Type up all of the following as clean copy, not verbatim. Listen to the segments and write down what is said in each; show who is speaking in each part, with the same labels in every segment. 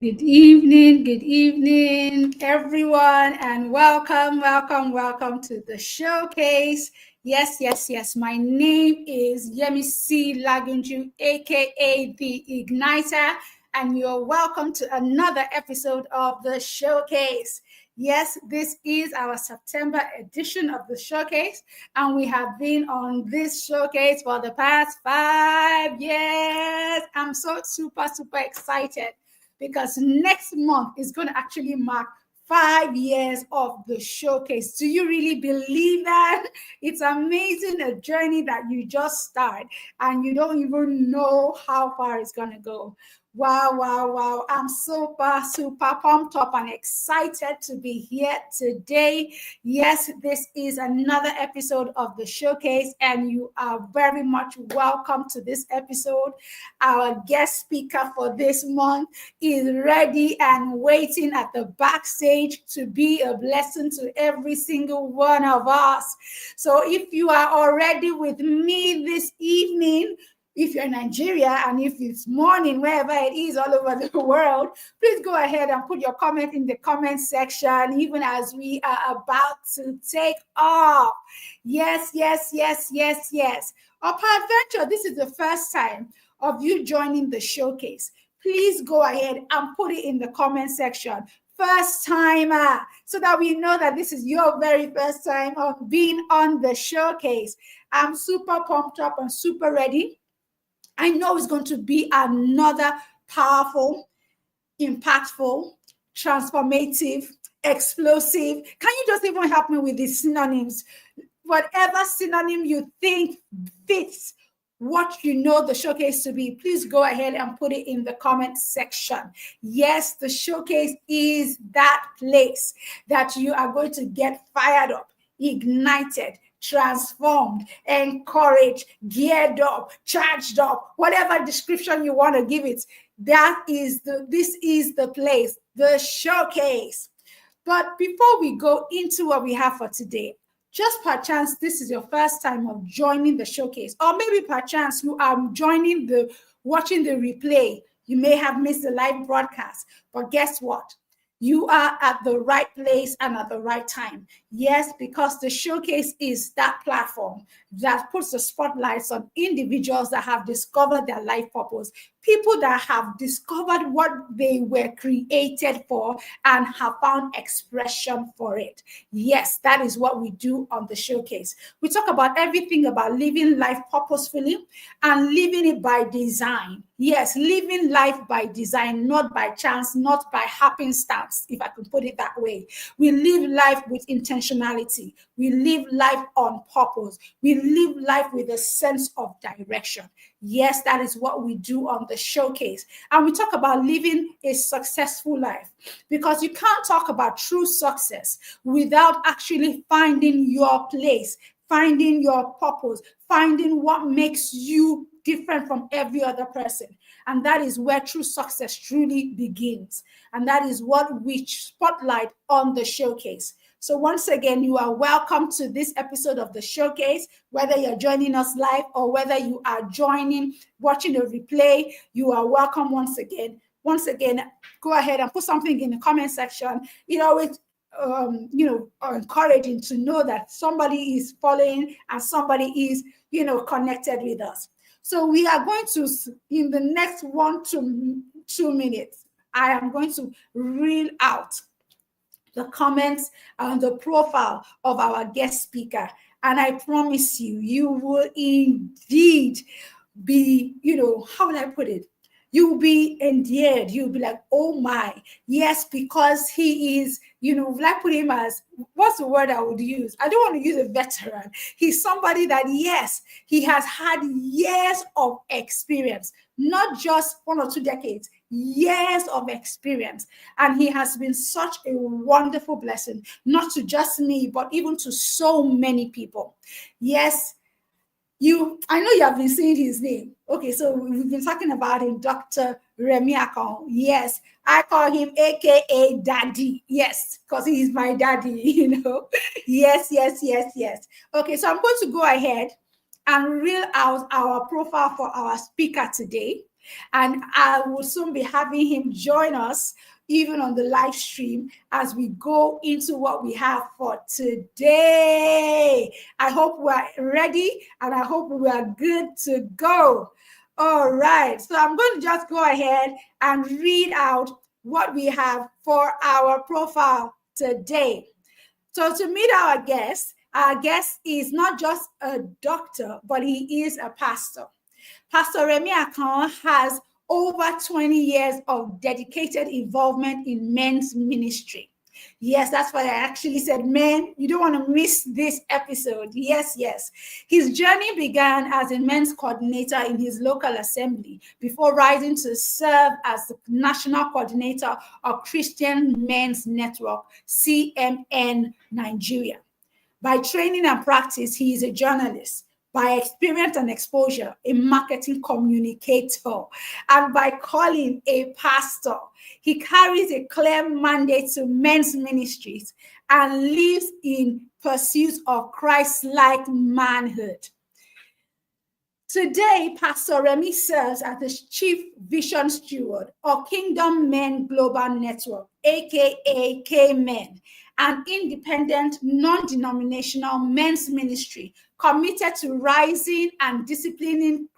Speaker 1: Good evening, everyone, and welcome to the showcase. Yes. My name is Yemisi Lagunju, aka the Igniter, and you're welcome to another episode of the showcase. Yes, this is our September edition of the showcase, and we have been on this showcase for the past 5 years. I'm so super excited because next month is going to actually mark 5 years of the showcase. Do you really believe that? It's amazing, a journey that you just start and you don't even know how far it's going to go. Wow. I'm super pumped up and excited to be here today. Yes, this is another episode of the showcase, and you are very much welcome to this episode. Our guest speaker for this month is ready and waiting at the backstage to be a blessing to every single one of us. So if you are already with me this evening, if you're in Nigeria and if it's morning, wherever it is all over the world, please go ahead and put your comment in the comment section, even as we are about to take off. Yes. Or peradventure, this is the first time of you joining the showcase. Please go ahead and put it in the comment section. First timer, so that we know that this is your very first time of being on the showcase. I'm super pumped up and super ready. I know it's going to be another powerful, impactful, transformative, explosive. Can you just even help me with these synonyms? Whatever synonym you think fits what you know the showcase to be, please go ahead and put it in the comment section. Yes, the showcase is that place that you are going to get fired up, ignited, transformed, encouraged, geared up, charged up, whatever description you want to give it. This is the place, the showcase. But before we go into what we have for today, just perchance this is your first time of joining the showcase, or maybe perchance you are watching the replay. You may have missed the live broadcast, but guess what? You are at the right place and at the right time. Yes, because the showcase is that platform that puts the spotlights on individuals that have discovered their life purpose, people that have discovered what they were created for and have found expression for it. Yes, that is what we do on the showcase. We talk about everything about living life purposefully and living it by design. Yes, living life by design, not by chance, not by happenstance, if I can put it that way. We live life with intentionality. We live life on purpose. We live life with a sense of direction. Yes, that is what we do on the showcase. And we talk about living a successful life, because you can't talk about true success without actually finding your place, finding your purpose, finding what makes you different from every other person. And that is where true success truly begins. And that is what we spotlight on the showcase. So once again, you are welcome to this episode of the showcase, whether you're joining us live or whether you are watching the replay, you are welcome once again. Once again, go ahead and put something in the comment section. It's encouraging to know that somebody is following and somebody is, connected with us. So we are going to, in the next 1 to 2 minutes, I am going to reel out the comments and the profile of our guest speaker. And I promise you, you will indeed be, how will I put it? You'll be endeared. You'll be like, oh my, yes, because he is, I put him as, what's the word I would use? I don't want to use a veteran. He's somebody that, yes, he has had years of experience, not just 1 or 2 decades, years of experience. And he has been such a wonderful blessing, not to just me, but even to so many people. Yes, I know you have been saying his name. Okay, so we've been talking about him, Dr. Remi Akano. Yes, I call him AKA Daddy. Yes, because he's my daddy, Yes. Okay, so I'm going to go ahead and reel out our profile for our speaker today. And I will soon be having him join us even on the live stream as we go into what we have for today. I hope we're ready and I hope we are good to go. All right, so I'm going to just go ahead and read out what we have for our profile today. So to meet our guest is not just a doctor, but he is a pastor. Pastor Remi Akano has over 20 years of dedicated involvement in men's ministry. Yes, that's why I actually said, men, you don't want to miss this episode. Yes, yes. His journey began as a men's coordinator in his local assembly before rising to serve as the national coordinator of Christian Men's Network, CMN Nigeria. By training and practice, he is a journalist. By experience and exposure, a marketing communicator. And by calling, a pastor. He carries a clear mandate to men's ministries and lives in pursuit of Christ-like manhood. Today, Pastor Remi serves as the Chief Vision Steward of Kingdom Men Global Network, aka K-Men, an independent, non-denominational men's ministry committed to rising and disciplining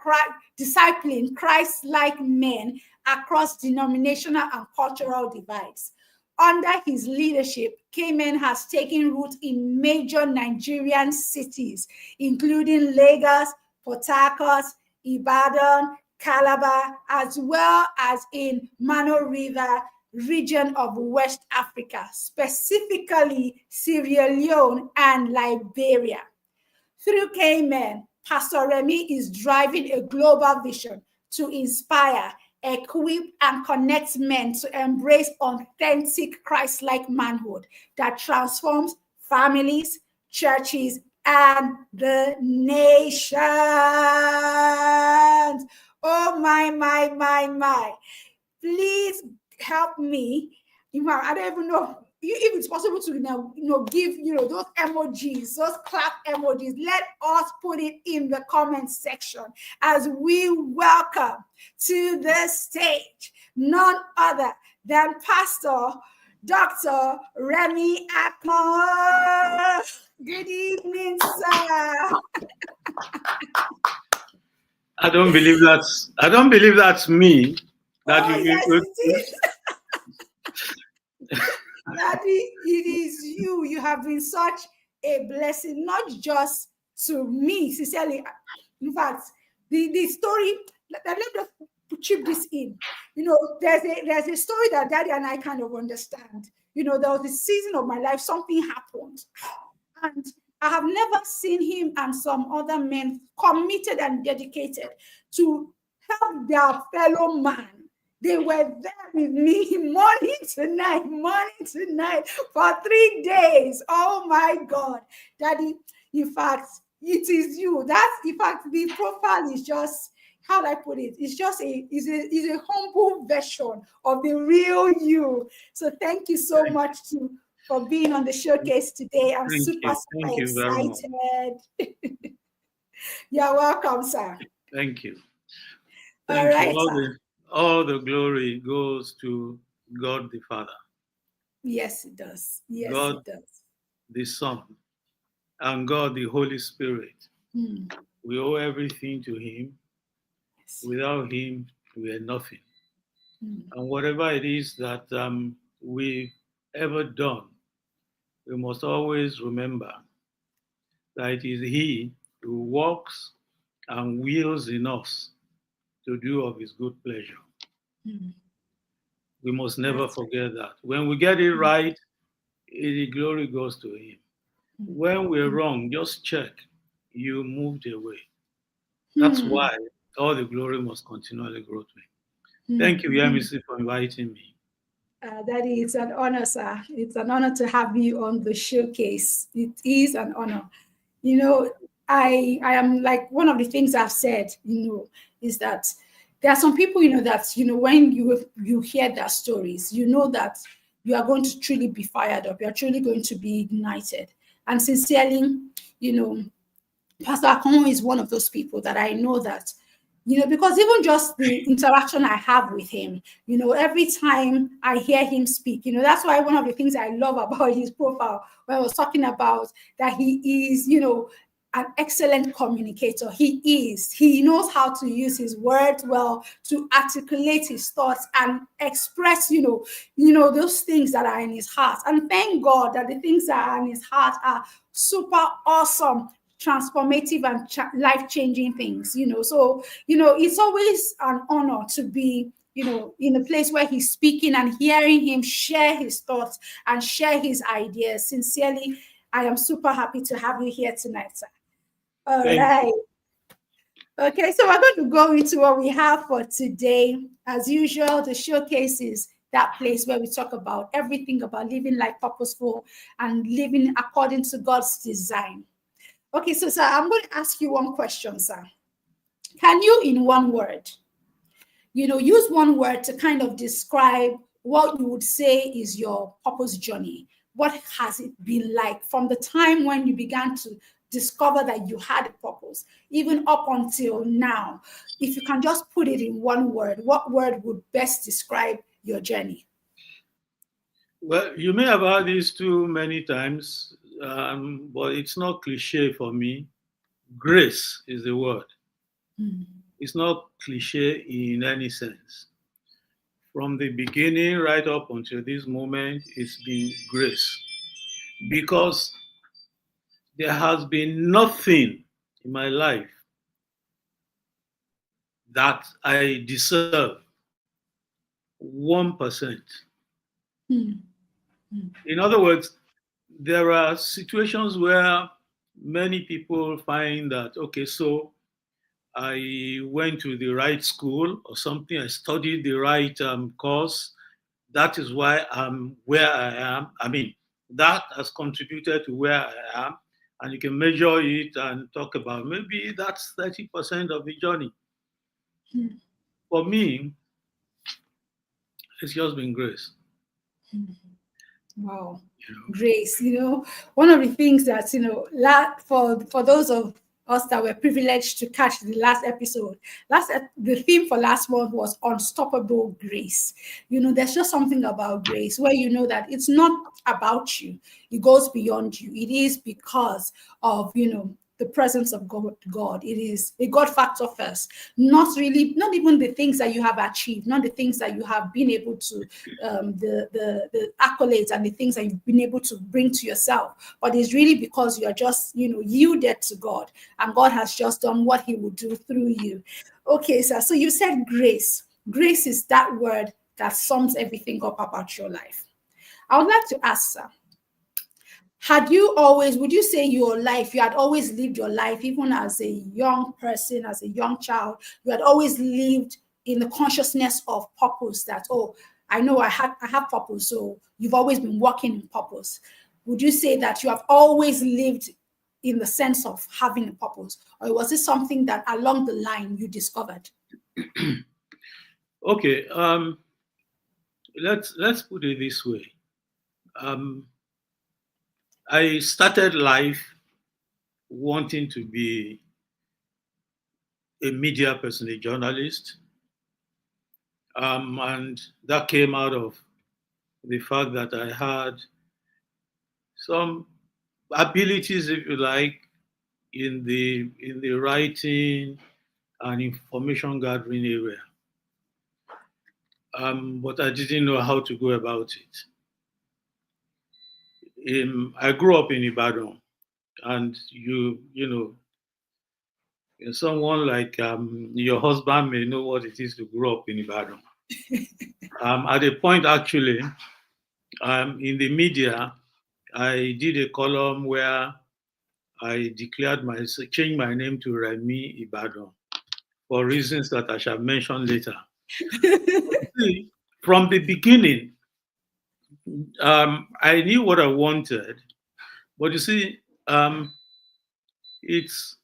Speaker 1: Christ-like men across denominational and cultural divides. Under his leadership, K-Men has taken root in major Nigerian cities, including Lagos, Port Harcourt, Ibadan, Calabar, as well as in Mano River region of West Africa, specifically Sierra Leone and Liberia. Through K-Men, Pastor Remi is driving a global vision to inspire, equip, and connect men to embrace authentic Christ-like manhood that transforms families, churches, and the nations. Oh, my. Please help me. I don't even know if it's possible to give those emojis, those clap emojis. Let us put it in the comment section as we welcome to the stage none other than Pastor Dr. Remi Akano. Good evening, sir.
Speaker 2: I don't believe that's me.
Speaker 1: Yes, it is. Daddy, it is you. You have been such a blessing, not just to me, sincerely. In fact, the story, let me just chip this in. There's a story that Daddy and I kind of understand. There was a season of my life, something happened. And I have never seen him and some other men committed and dedicated to help their fellow man. They were there with me morning to night for 3 days. Oh my God. Daddy, in fact, it is you. In fact, the profile is just, how do I put it? It's just a humble version of the real you. So thank you so much for being on the showcase today. I'm super excited. You're welcome, sir.
Speaker 2: Thank you.
Speaker 1: All right, sir.
Speaker 2: All the glory goes to God the Father.
Speaker 1: Yes, it does. Yes,
Speaker 2: God,
Speaker 1: it does.
Speaker 2: The Son, and God the Holy Spirit. We owe everything to Him. Yes. Without Him, we are nothing. And whatever it is that we've ever done, we must always remember that it is He who works and wills in us to do of His good pleasure. We must never forget that. When we get it right, the glory goes to Him. When we're wrong, just check. You moved away. That's why all the glory must continually go to Him. Thank you, Yemisi, for inviting me.
Speaker 1: Daddy, it's an honor, sir. It's an honor to have you on the showcase. It is an honor. I am, like, one of the things I've said, is that there are some people, that, when you hear their stories, that you are going to truly be fired up. You're truly going to be ignited. And sincerely, Pastor Akano is one of those people that I know that because even just the interaction I have with him, every time I hear him speak, that's why one of the things I love about his profile, when I was talking about that he is, an excellent communicator. He knows how to use his words well to articulate his thoughts and express, those things that are in his heart. And thank God that the things that are in his heart are super awesome, transformative and life-changing things. So it's always an honor to be in a place where he's speaking and hearing him share his thoughts and share his ideas. Sincerely, I am super happy to have you here tonight, sir. All right. Okay, so we're going to go into what we have for today. As usual, the showcase is that place where we talk about everything about living life purposeful and living according to God's design. Okay, so sir, I'm going to ask you one question, sir. Can you, in one word, use one word to kind of describe what you would say is your purpose journey? What has it been like from the time when you began to discover that you had a purpose, even up until now? If you can just put it in one word, what word would best describe your journey?
Speaker 2: Well, you may have heard this too many times, but it's not cliche for me. Grace is the word. It's not cliche in any sense. From the beginning right up until this moment, it's been grace. Because there has been nothing in my life that I deserve 1%. In other words, there are situations where many people find that, okay, so I went to the right school or something, I studied the right course. That is why I'm where I am. I mean, that has contributed to where I am. And you can measure it and talk about maybe that's 30% of the journey. For me, it's just been grace.
Speaker 1: Wow. Grace, one of the things that, for those of us that were privileged to catch the last episode, the theme for last month was unstoppable grace. There's just something about grace where you know that it's not about you, it goes beyond you. It is because of, the presence of God. It is a God factor first, not even the things that you have achieved, not the things that you have been able to, the accolades and the things that you've been able to bring to yourself, but it's really because you are just, yielded to God, and God has just done what he will do through you. Okay, sir. So you said grace. Grace is that word that sums everything up about your life. I would like to ask, sir, would you say you had always lived your life, even as a young person, as a young child, you had always lived in the consciousness of purpose that, oh, I know I have purpose, so you've always been working in purpose? Would you say that you have always lived in the sense of having a purpose, or was it something that along the line you discovered?
Speaker 2: Okay, let's put it this way. I started life wanting to be a media person, a journalist, and that came out of the fact that I had some abilities, if you like, in the writing and information gathering area. But I didn't know how to go about it. I grew up in Ibadan, and someone like your husband may know what it is to grow up in Ibadan. At a point, actually, in the media, I did a column where I changed my name to Remi Ibadan for reasons that I shall mention later. See, from the beginning, I knew what I wanted, but you see, it's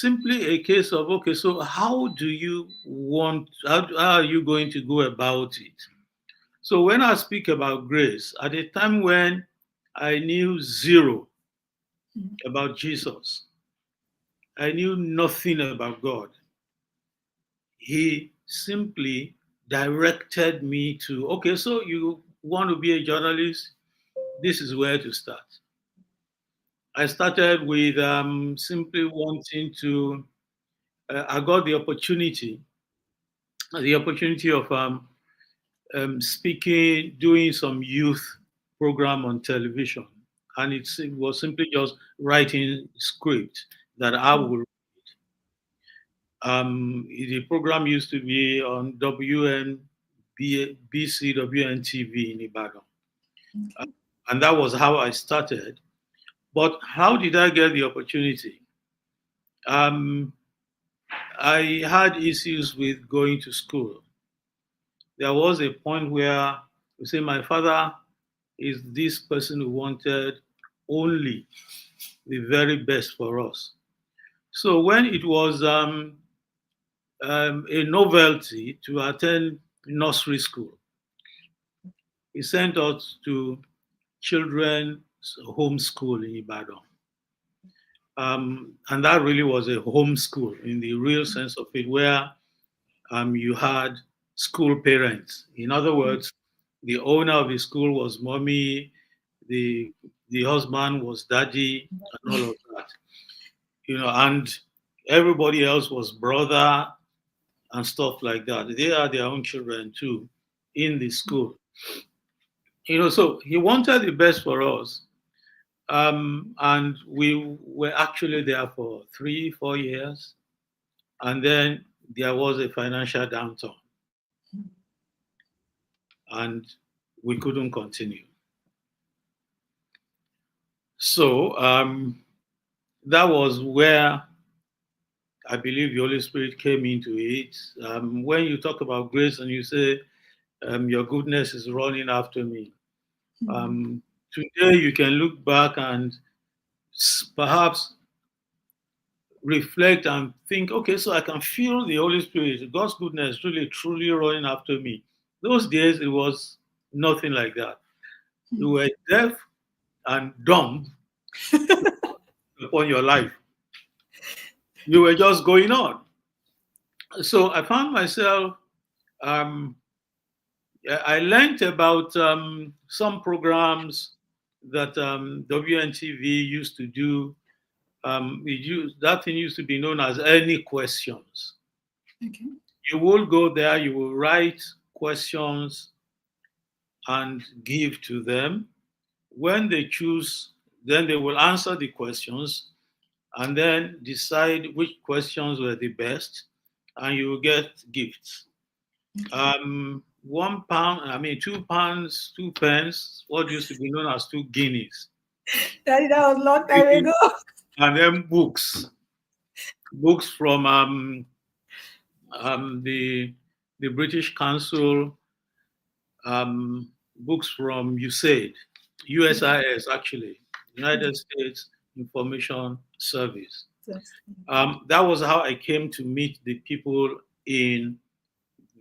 Speaker 2: simply a case of, okay, so how are you going to go about it? So when I speak about grace, at a time when I knew zero about Jesus, I knew nothing about God. he simply directed me to, okay, so you want to be a journalist? This is where to start. I started with simply wanting to, I got the opportunity of speaking, doing some youth program on television. And it was simply just writing script that I would. The program used to be on WNBC, in Ibadan. Uh, And that was how I started. But how did I get the opportunity? Um, I had issues with going to school. There was a point where you say my father is this person who wanted only the very best for us. So when it was a novelty to attend nursery school, he sent us to children's home school in Ibadan. And that really was a home school in the real sense of it, where you had school parents. In other words, the owner of the school was mommy, the the husband was daddy, and all of that. And everybody else was brother and stuff like that. They had their own children too in the school. So he wanted the best for us. And we were actually there for 3, 4 years. And then there was a financial downturn and we couldn't continue. So that was where I believe the Holy Spirit came into it. When you talk about grace and you say, your goodness is running after me. Today you can look back and perhaps reflect and think, okay, so I can feel the Holy Spirit, God's goodness really, truly running after me. Those days it was nothing like that. You were deaf and dumb upon your life. You were just going on. So I found myself, I learned about some programs that WNTV used to do. That thing used to be known as Any Questions.
Speaker 1: Okay.
Speaker 2: You will go there, you will write questions and give to them. When they choose, then they will answer the questions and then decide which questions were the best, and you will get gifts. £1, £2, 2 pence, what used to be known as 2 guineas.
Speaker 1: That was a long time ago.
Speaker 2: And then books from the British Council, books from USIS actually, United States Information Service. That was how I came to meet the people in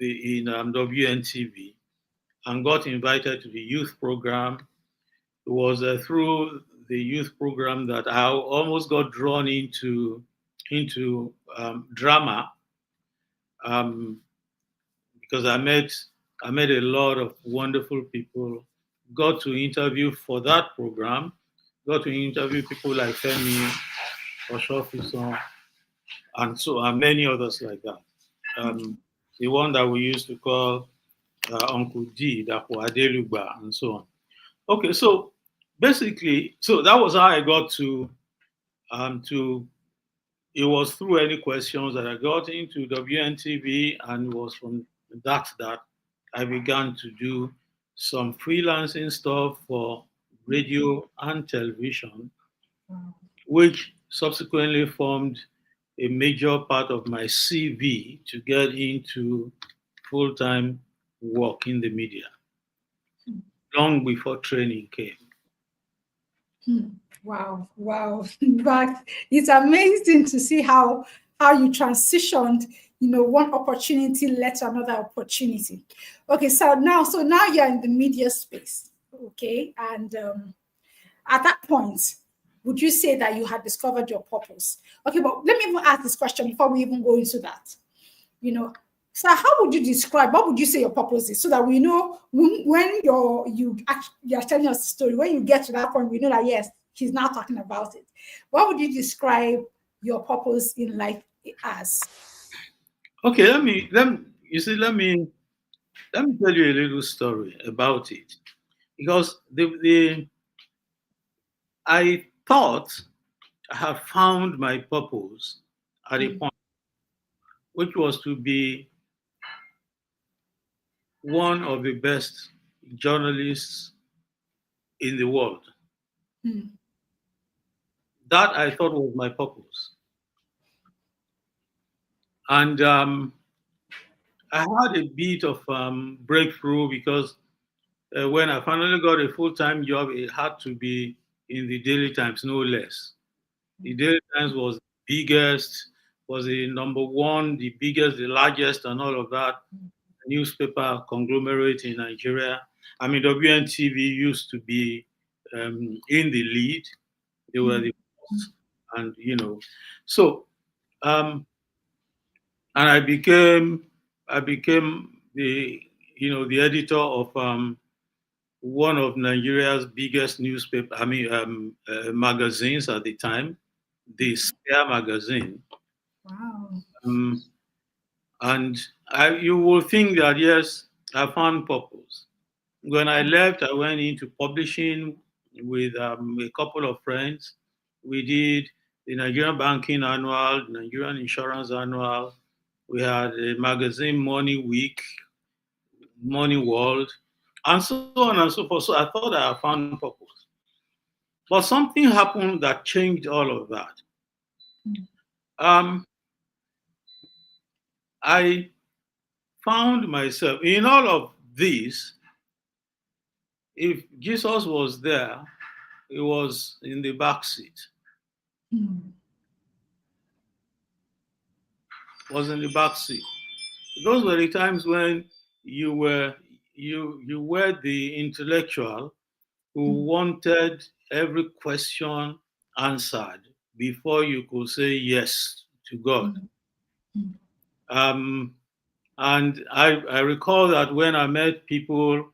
Speaker 2: WNTV and got invited to the youth program. It was through the youth program that I almost got drawn into drama, because I met a lot of wonderful people. Got to interview for that program. Got to interview people like Femi, Oshofison, and many others like that. The one that we used to call Uncle D, Dapo Adelugba, and so on. Okay, so basically, so that was how I got to. It was through Any Questions that I got into WNTV, and it was from that I began to do some freelancing stuff for radio and television, which subsequently formed a major part of my CV to get into full-time work in the media, long before training came.
Speaker 1: Wow. But it's amazing to see how you transitioned, one opportunity led to another opportunity. Okay, so now you're in the media space. Okay, and at that point, would you say that you had discovered your purpose? Okay, but let me even ask this question before we even go into that. So how would you describe, what would you say your purpose is, so that we know when you're telling us the story, when you get to that point, we know that yes, he's now talking about it. What would you describe your purpose in life as?
Speaker 2: Okay, let me tell you a little story about it, because the I thought I had found my purpose at a point, which was to be one of the best journalists in the world.
Speaker 1: Mm.
Speaker 2: That I thought was my purpose. And I had a bit of breakthrough, because when I finally got a full time job, it had to be in the Daily Times, no less. The Daily Times was the biggest, was the number one, the biggest, the largest, and all of that newspaper conglomerate in Nigeria. I mean, WNTV used to be in the lead. They were the first, and so um, and I became the the editor of one of Nigeria's biggest newspaper. I mean, magazines at the time, the Spare magazine.
Speaker 1: Wow.
Speaker 2: Um, and you will think that yes, I found purpose. When I left, I went into publishing with a couple of friends. We did the Nigerian Banking Annual, the Nigerian Insurance Annual. We had a magazine, Money Week, Money World, and so on and so forth. So I thought I had found purpose. But something happened that changed all of that. Um, I found myself in all of this. If Jesus was there, he was in the back seat. Was in the back seat. Those were the times when you were the intellectual who wanted every question answered before you could say yes to God. Um, and I recall that when I met people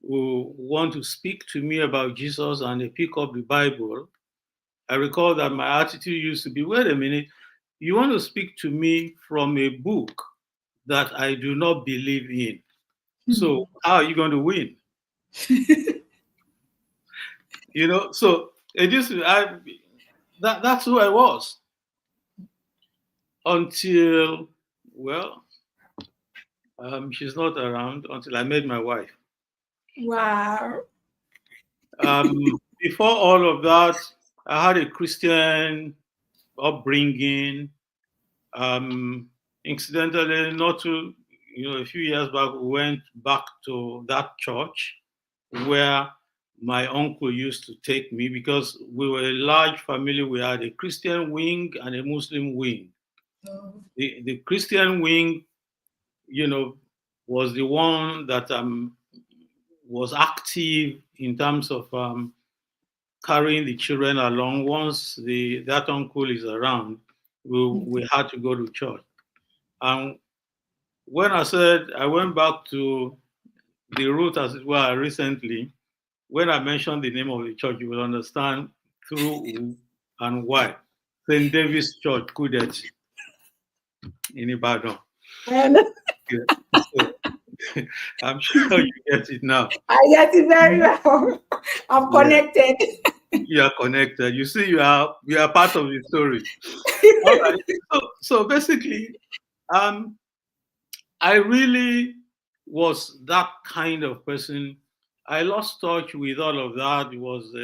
Speaker 2: who want to speak to me about Jesus and they pick up the Bible, I recall that my attitude used to be, wait a minute, you want to speak to me from a book that I do not believe in. So how are you going to win? So it used to, that's who I was until, well, she's not around, until I met my wife.
Speaker 1: Wow.
Speaker 2: Before all of that, I had a Christian upbringing. Incidentally, not too, a few years back, we went back to that church where my uncle used to take me, because we were a large family. We had a Christian wing and a Muslim wing. The Christian wing, was the one that was active in terms of carrying the children along. Once that uncle is around, we had to go to church. And when I said I went back to the root, as it were, recently, when I mentioned the name of the church, you will understand through who and why. St. David's Church, Kudet, in Ibadan.
Speaker 1: And
Speaker 2: Yeah. So, I'm sure you get it now.
Speaker 1: I get it very well. I'm
Speaker 2: Yeah,
Speaker 1: connected.
Speaker 2: you are connected. You see, you are part of the story. All right. So basically, um, I really was that kind of person. I lost touch with all of that. It was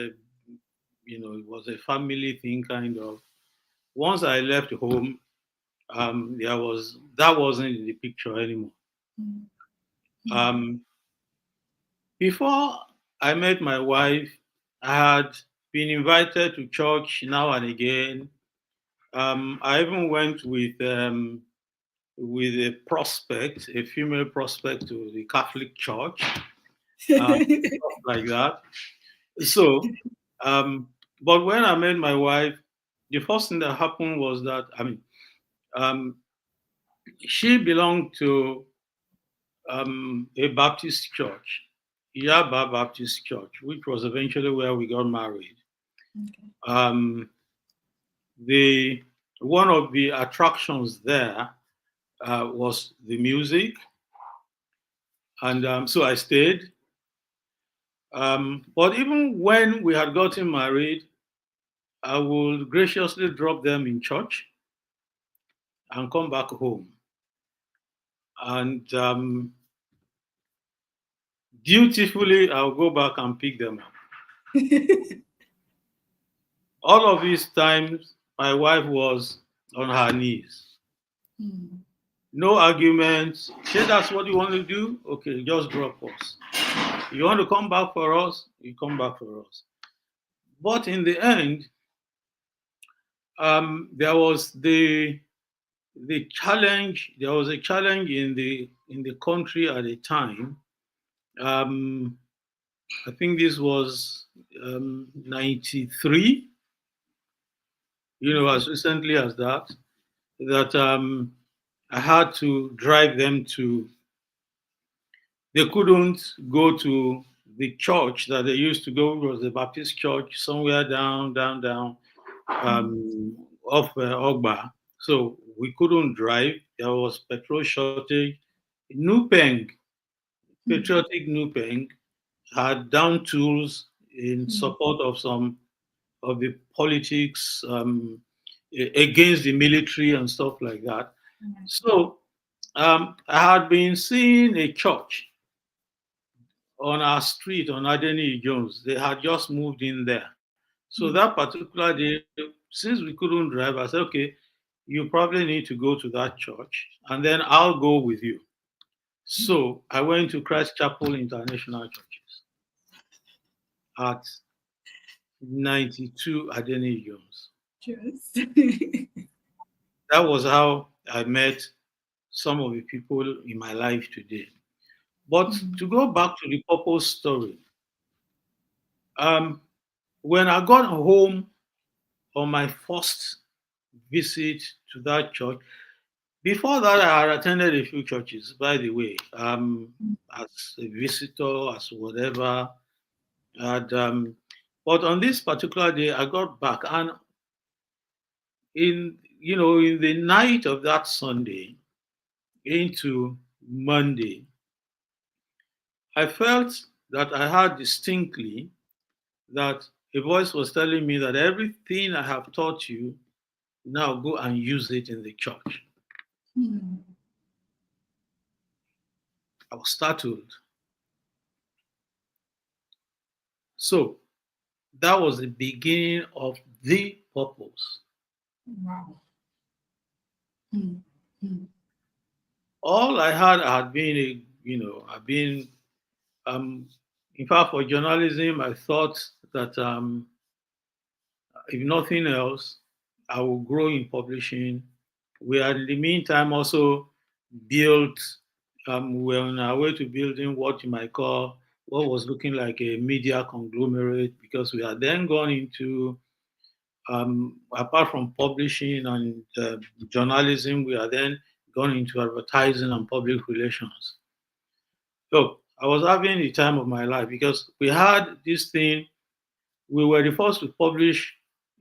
Speaker 2: a family thing, kind of. Once I left home, that wasn't in the picture anymore. Um, Before I met my wife, I had been invited to church now and again. I even went with a prospect, a female prospect, to the Catholic Church, stuff like that. So, but when I met my wife, the first thing that happened was that, um, She belonged to a Baptist church, Yaba Baptist Church, which was eventually where we got married.
Speaker 1: Okay.
Speaker 2: Um, the One of the attractions there was the music, and so I stayed. But even when we had gotten married, I would graciously drop them in church and come back home. And dutifully, I'll go back and pick them up. All of these times, my wife was on her knees.
Speaker 1: Mm.
Speaker 2: No arguments. Say that's what you want to do? Okay, just drop us. You want to come back for us? You come back for us. But in the end, there was the challenge. There was a challenge in the country at the time. Um, I think this was 93. As recently as that. That I had to drive them to. They couldn't go to the church that they used to go. It was the Baptist church somewhere down off Ogba. So we couldn't drive. There was petrol shortage. Nupeng, patriotic Nupeng, had down tools in support of some of the politics against the military and stuff like that. So I had been seeing a church on our street on Adeni Jones. They had just moved in there. So that particular day, since we couldn't drive, I said, okay, you probably need to go to that church and then I'll go with you. So I went to Christ Chapel International Churches at 92 Adeni Jones.
Speaker 1: Just.
Speaker 2: That was how I met some of the people in my life today. But to go back to the purpose story, um, when I got home on my first visit to that church, before that, I had attended a few churches, by the way, as a visitor, as whatever. And, but on this particular day, I got back, and in the night of that Sunday into Monday, I felt that I heard distinctly that a voice was telling me that everything I have taught you, now go and use it in the church. I was startled. So that was the beginning of the purpose.
Speaker 1: Wow. Mm. Mm.
Speaker 2: All I had been I've been, um, in fact, for journalism, I thought that if nothing else, I will grow in publishing. We had, in the meantime, also built, we're on our way to building what you might call what was looking like a media conglomerate because we had then gone into, apart from publishing and journalism, we are then gone into advertising and public relations. So I was having the time of my life because we had this thing. We were the first to publish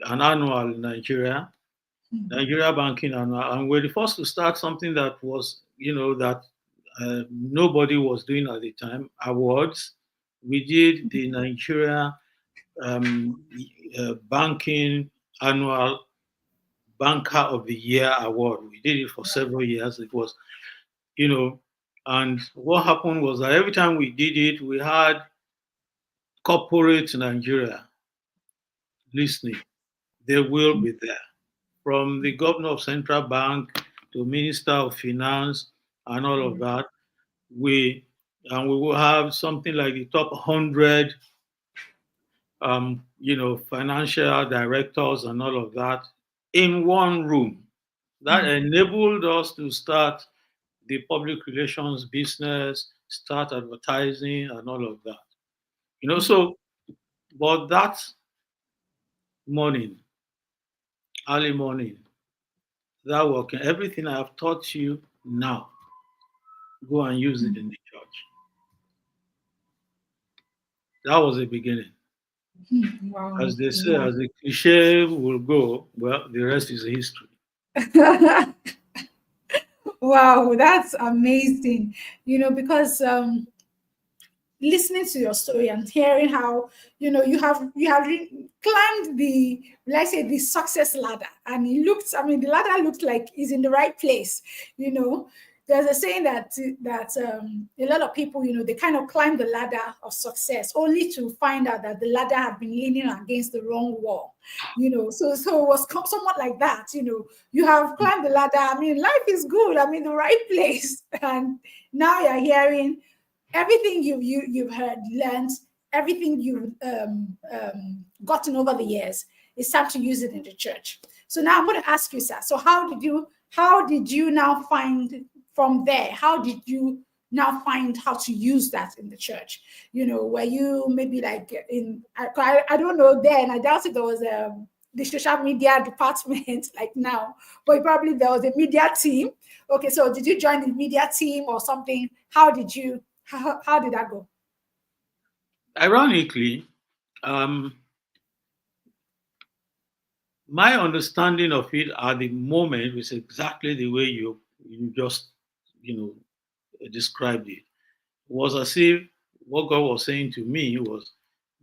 Speaker 2: an annual in Nigeria, Nigeria Banking Annual, and we're the first to start something that was, that nobody was doing at the time. Awards. We did the Nigeria um, Banking Annual Banker of the Year award. We did it for several years. It was, you know, and what happened was that every time we did it, we had corporate Nigeria listening. They will be there. From the governor of central bank to minister of finance and all of that, we we will have something like the top 100 financial directors and all of that in one room. That enabled us to start the public relations business, start advertising, and all of that. So, but that morning, early morning, that working. Everything I have taught you now, go and use it in the church. That was the beginning.
Speaker 1: Wow.
Speaker 2: As they say,
Speaker 1: Wow.
Speaker 2: as the cliche will go, well, the rest is history.
Speaker 1: Wow, that's amazing. Because listening to your story and hearing how you have climbed the, let's say, the success ladder, and the ladder looks like is in the right place. There's a saying that a lot of people, they kind of climb the ladder of success only to find out that the ladder had been leaning against the wrong wall. So it was somewhat like that. You have climbed the ladder. Life is good. The right place. And now you're hearing everything you've heard, learned, everything you've gotten over the years. It's time to use it in the church. So now I'm going to ask you, sir. So how did you now find from there? How did you now find how to use that in the church? Were you maybe like I don't know then. I doubt if there was the social media department like now, but probably there was a media team. Okay, so did you join the media team or something? How did that go?
Speaker 2: Ironically, um, my understanding of it at the moment was exactly the way you just you know described it. It was as if what God was saying to me was,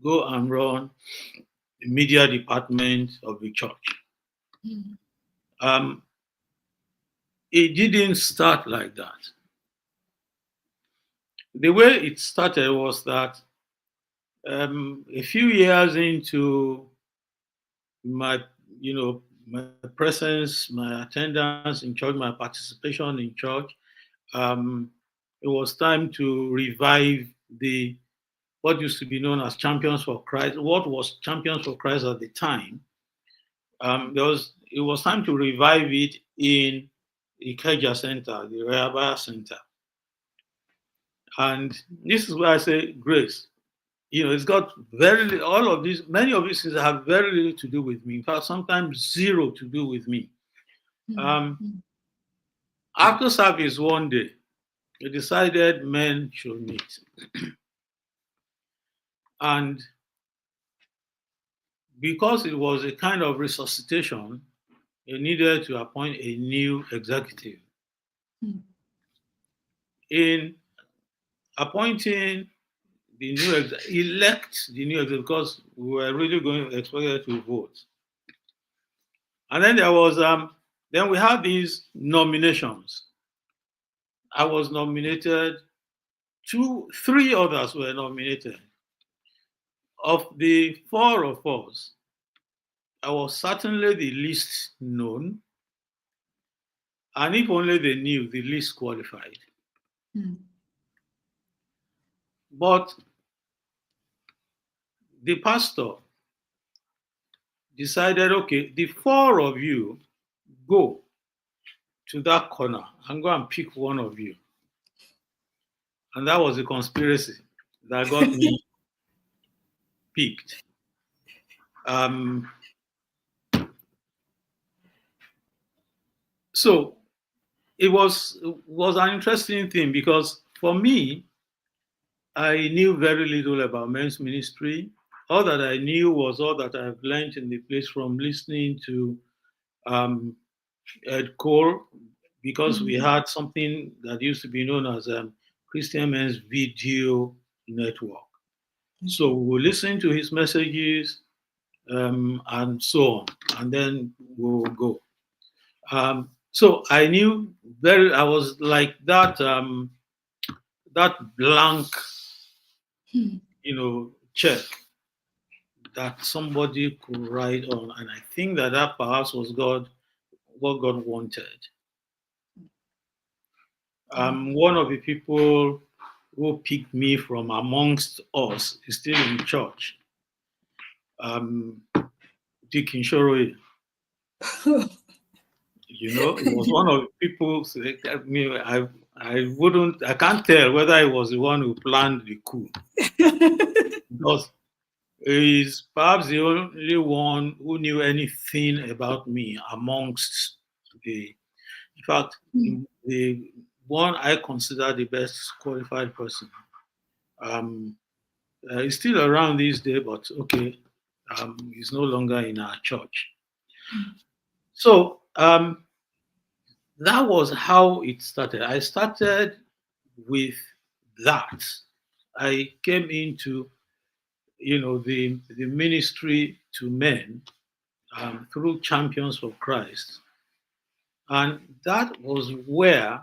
Speaker 2: go and run the media department of the church.
Speaker 1: Mm.
Speaker 2: Um, it didn't start like that. The way it started was that a few years into my my presence, my attendance in church, my participation in church, um, it was time to revive the what used to be known as Champions for Christ. What was Champions for Christ at the time? It was time to revive it in the Ikeja Center, the Rehabaya Center, and this is where I say grace. It's got all of these, many of these things have very little to do with me. In fact, sometimes zero to do with me. Um,
Speaker 1: Mm.
Speaker 2: After service one day, we decided men should meet. And because it was a kind of resuscitation, you needed to appoint a new executive.
Speaker 1: Mm.
Speaker 2: In appointing elect the new executive, because we were really going expected to vote. And then then we had these nominations. I was nominated. Three others were nominated. Of the four of us, I was certainly the least known, and if only they knew, the least qualified.
Speaker 1: Mm.
Speaker 2: But the pastor decided, okay, the four of you go to that corner and go and pick one of you. And that was the conspiracy that got me picked. Um, so it was an interesting thing because for me, I knew very little about men's ministry. All that I knew was all that I've learned in the place from listening to um, Ed Cole, because we
Speaker 1: Mm.
Speaker 2: had something that used to be known as Christian Men's Video Network. So we will listen to his messages and so on, and then we'll go. So I was like that blank,
Speaker 1: Mm.
Speaker 2: check that somebody could write on, and I think that perhaps was what God wanted.
Speaker 1: Wow.
Speaker 2: One of the people who picked me from amongst us is still in church. Dick Inshoroye. It was one of the people. I can't tell whether I was the one who planned the coup, because he's perhaps the only one who knew anything about me amongst the in fact, the one I consider the best qualified person. Um, he's still around these days, but okay, he's no longer in our church. So that was how it started. I started with that. I came into, the ministry to men through Champions for Christ, and that was where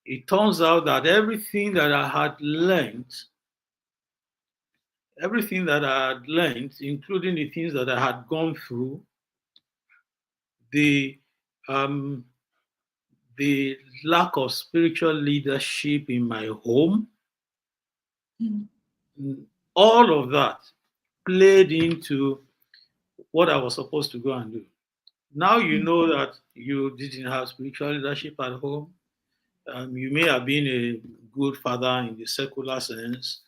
Speaker 2: it turns out that everything that I had learned, including the things that I had gone through, the um, the lack of spiritual leadership in my home, all of that played into what I was supposed to go and do. Now you know that you didn't have spiritual leadership at home. You may have been a good father in the secular sense.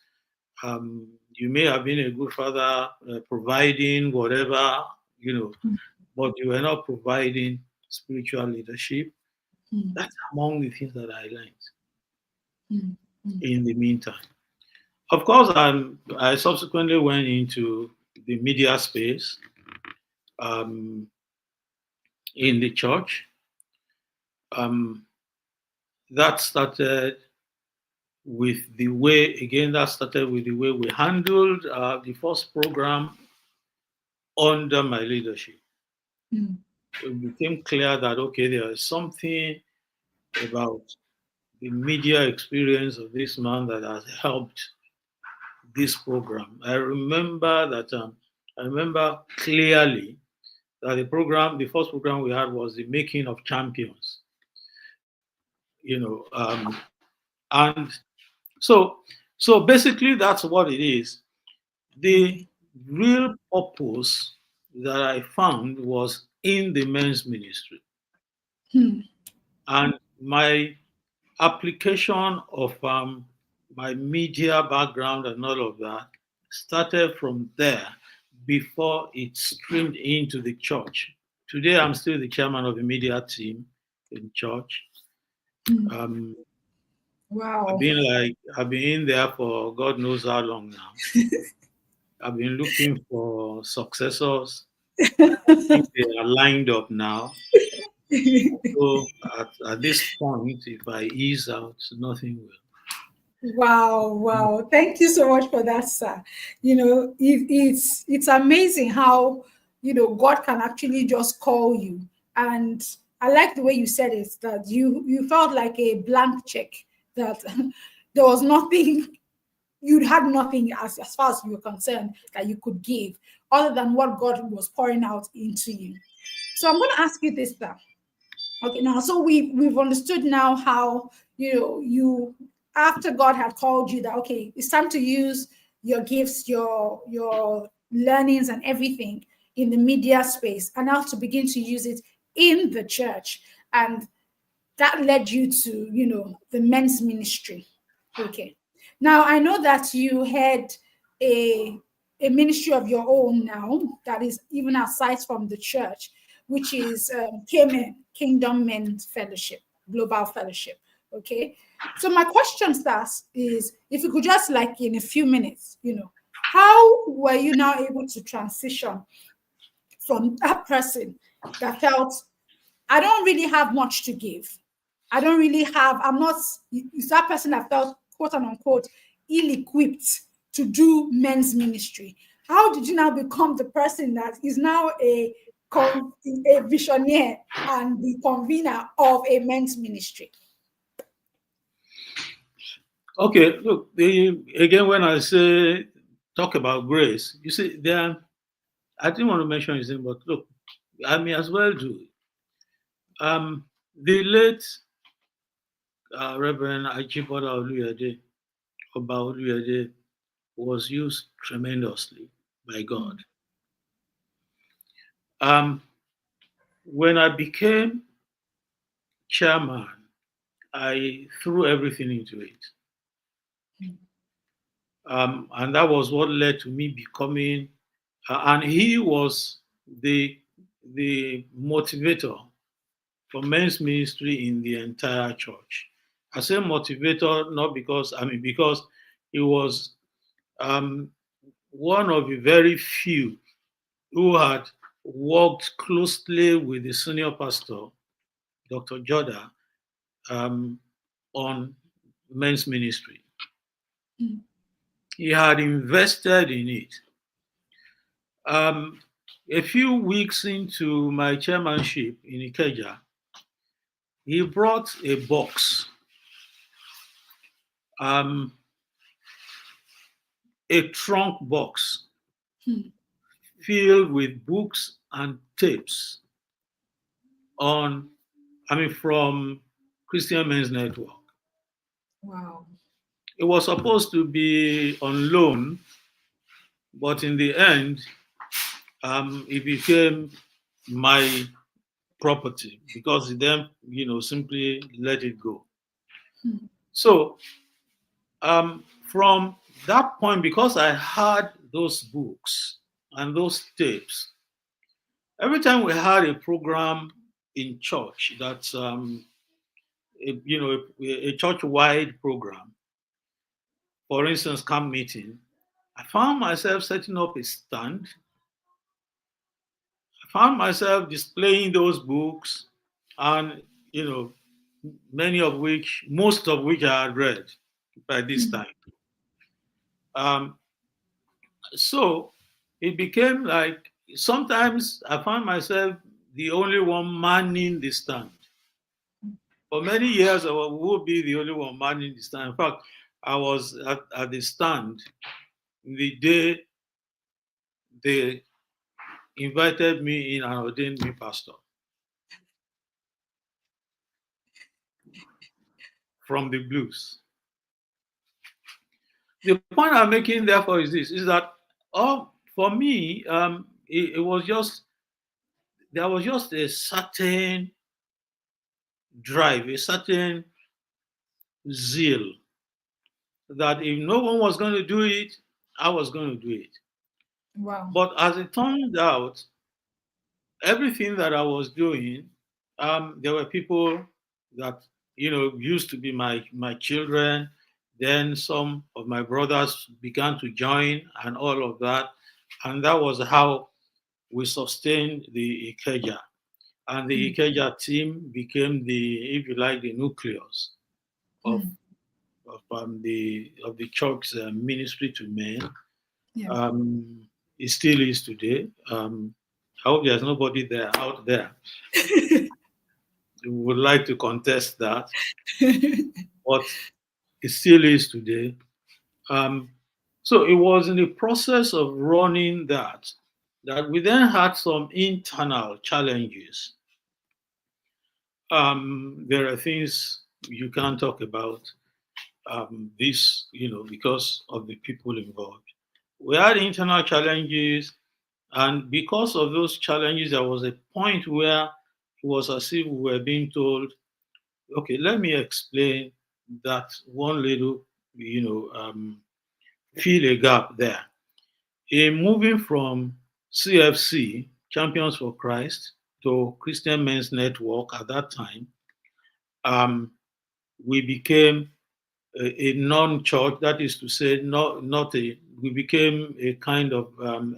Speaker 2: You may have been a good father providing whatever, but you were not providing spiritual leadership. That's among the things that I learned in the meantime. Of course, I subsequently went into the media space um, in the church. Um, that started that started with the way we handled the first program under my leadership. It became clear that, okay, there is something about the media experience of this man that has helped this program. I remember clearly that the first program we had was the making of champions. And so basically that's what it is. The real purpose that I found was in the men's ministry, and my application of my media background and all of that started from there before it streamed into the church. Today, I'm still the chairman of the media team in church.
Speaker 1: Wow.
Speaker 2: I've been in there for God knows how long now. I've been looking for successors. I think they are lined up now. So at this point, if I ease out, nothing will.
Speaker 1: Wow. Thank you so much for that, sir. It's amazing how, God can actually just call you. And I like the way you said it, that you felt like a blank check, that there was nothing, you had nothing as far as you were concerned that you could give other than what God was pouring out into you. So I'm going to ask you this, sir. Okay, now so we've understood now how you after God had called you that okay, it's time to use your gifts, your learnings and everything in the media space, and now to begin to use it in the church, and that led you to the men's ministry. Okay, now I know that you had a ministry of your own now that is even aside from the church, which is Kingdom Men's Fellowship, Global Fellowship. Okay, so my question starts is if you could just like in a few minutes, how were you now able to transition from that person that felt I don't really have much to give. I'm not, it's that person that felt, quote unquote, ill equipped to do men's ministry. How did you now become the person that is now a visionary and the convener of a men's ministry?
Speaker 2: Okay, look, again, when I say talk about grace, you see, I didn't want to mention his name, but look, I may as well do it. The late Reverend Ajibola Oluyede, was used tremendously by God. When I became chairman, I threw everything into it. And that was what led to me becoming, and he was the motivator for men's ministry in the entire church. I say motivator not because, because he was um, one of the very few who had worked closely with the senior pastor, Dr. Joda, um, on men's ministry.
Speaker 1: Mm.
Speaker 2: He had invested in it. Um, a few weeks into my chairmanship in Ikeja, he brought a box, um, a trunk box
Speaker 1: Mm.
Speaker 2: filled with books and tapes on, from Christian Men's Network.
Speaker 1: Wow.
Speaker 2: It was supposed to be on loan, but in the end, it became my property because he then, simply let it go.
Speaker 1: Mm.
Speaker 2: So from that point, because I had those books and those tapes, every time we had a program in church that's a church-wide program, for instance, camp meeting, I found myself setting up a stand. I found myself displaying those books, and most of which I had read by this
Speaker 1: Mm.
Speaker 2: time. Um, so it became like sometimes I found myself the only one manning the stand. For many years, I would be the only one manning the stand. In fact, I was at the stand the day they invited me in and ordained me pastor from the blues. The point I'm making, therefore, is this: is that for me, it was just there was just a certain drive, a certain zeal that if no one was going to do it, I was going to do it.
Speaker 1: Wow.
Speaker 2: But as it turned out, everything that I was doing, there were people that used to be my children. Then some of my brothers began to join, and all of that, and that was how we sustained the Ikeja. And the
Speaker 1: Mm.
Speaker 2: Ikeja team became if you like, the nucleus of
Speaker 1: Mm.
Speaker 2: the church's ministry to men.
Speaker 1: Yeah.
Speaker 2: Um, it still is today. I hope there's nobody out there who would like to contest that, but it still is today. Um, so it was in the process of running that we then had some internal challenges. There are things you can't talk about this, because of the people involved. We had internal challenges, and because of those challenges, there was a point where it was as if we were being told, okay, let me explain that one little, fill a gap there. In moving from CFC, Champions for Christ, to Christian Men's Network at that time, um, we became a non-church. That is to say, we became a kind of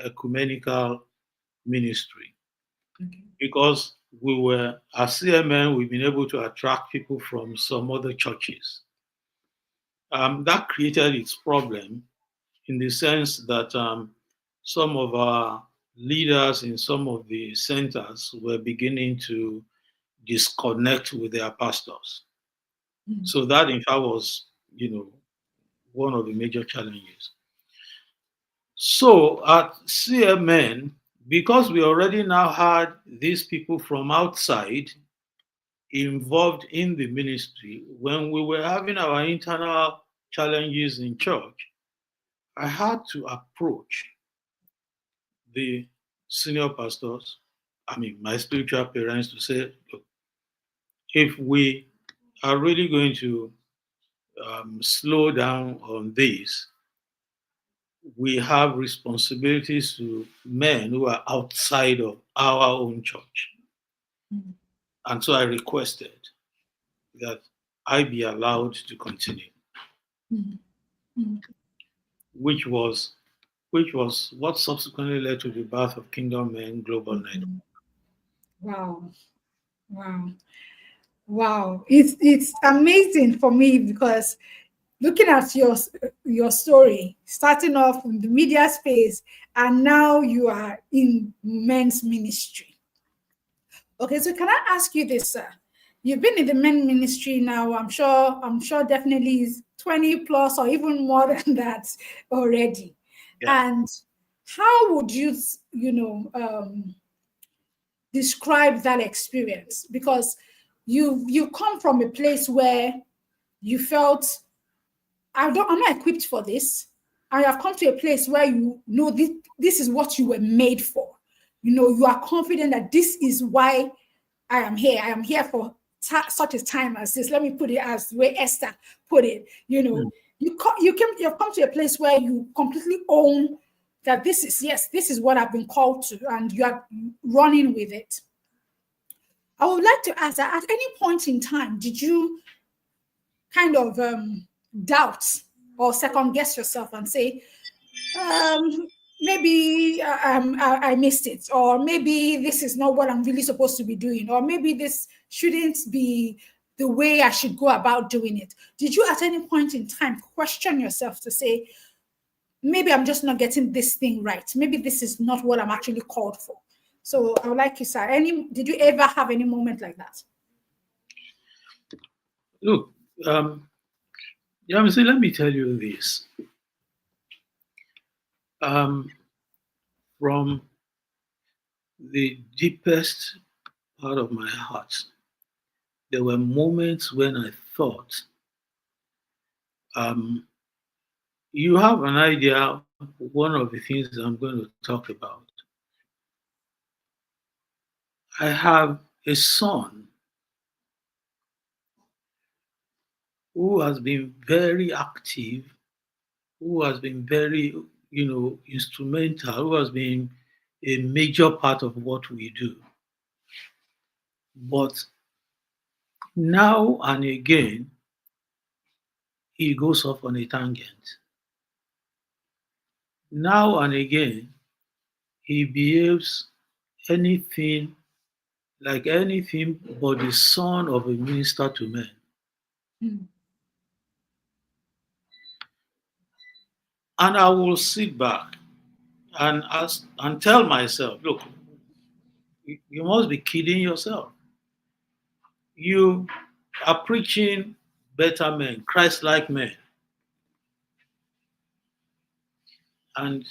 Speaker 2: ecumenical ministry
Speaker 1: Okay.
Speaker 2: because we were, as CMN, we've been able to attract people from some other churches. That created its problem in the sense that some of our leaders in some of the centers were beginning to disconnect with their pastors.
Speaker 1: Mm.
Speaker 2: So that, in fact, was, one of the major challenges. So at CMN, because we already now had these people from outside involved in the ministry, when we were having our internal challenges in church, I had to approach the senior pastors, my spiritual parents, to say, look, if we are really going to slow down on this, we have responsibilities to men who are outside of our own church.
Speaker 1: Mm.
Speaker 2: And so I requested that I be allowed to continue, which was what subsequently led to the birth of Kingdom Men Global Network.
Speaker 1: Wow. Wow. Wow. It's amazing for me because looking at your story, starting off in the media space, and now you are in men's ministry. Okay, so can I ask you this, sir? You've been in the men ministry now, I'm sure definitely is 20 plus or even more than that already.
Speaker 2: Yeah.
Speaker 1: And how would you, describe that experience? Because you come from a place where you felt I'm not equipped for this. I have come to a place where you know this is what you were made for. You are confident that this is why I am here. I am here for such a time as this. Let me put it as the way Esther put it.
Speaker 2: Mm.
Speaker 1: You've come to a place where you completely own that this is what I've been called to, and you are running with it. I would like to ask that at any point in time, did you kind of doubt or second guess yourself and say, maybe I missed it, or maybe this is not what I'm really supposed to be doing, or maybe this shouldn't be the way I should go about doing it? Did you at any point in time question yourself to say, maybe I'm just not getting this thing right? Maybe this is not what I'm actually called for. So I would like you, sir, did you ever have any moment like that?
Speaker 2: Look, Yamisi, let me tell you this. From the deepest part of my heart, there were moments when I thought, you have an idea, one of the things I'm going to talk about. I have a son who has been very active, who has been very, instrumental, who has been a major part of what we do. But now and again, he goes off on a tangent. Now and again, he behaves anything like anything but the son of a minister to men.
Speaker 1: Mm.
Speaker 2: And I will sit back and ask and tell myself, look, you must be kidding yourself. You are preaching better men, Christ-like men. And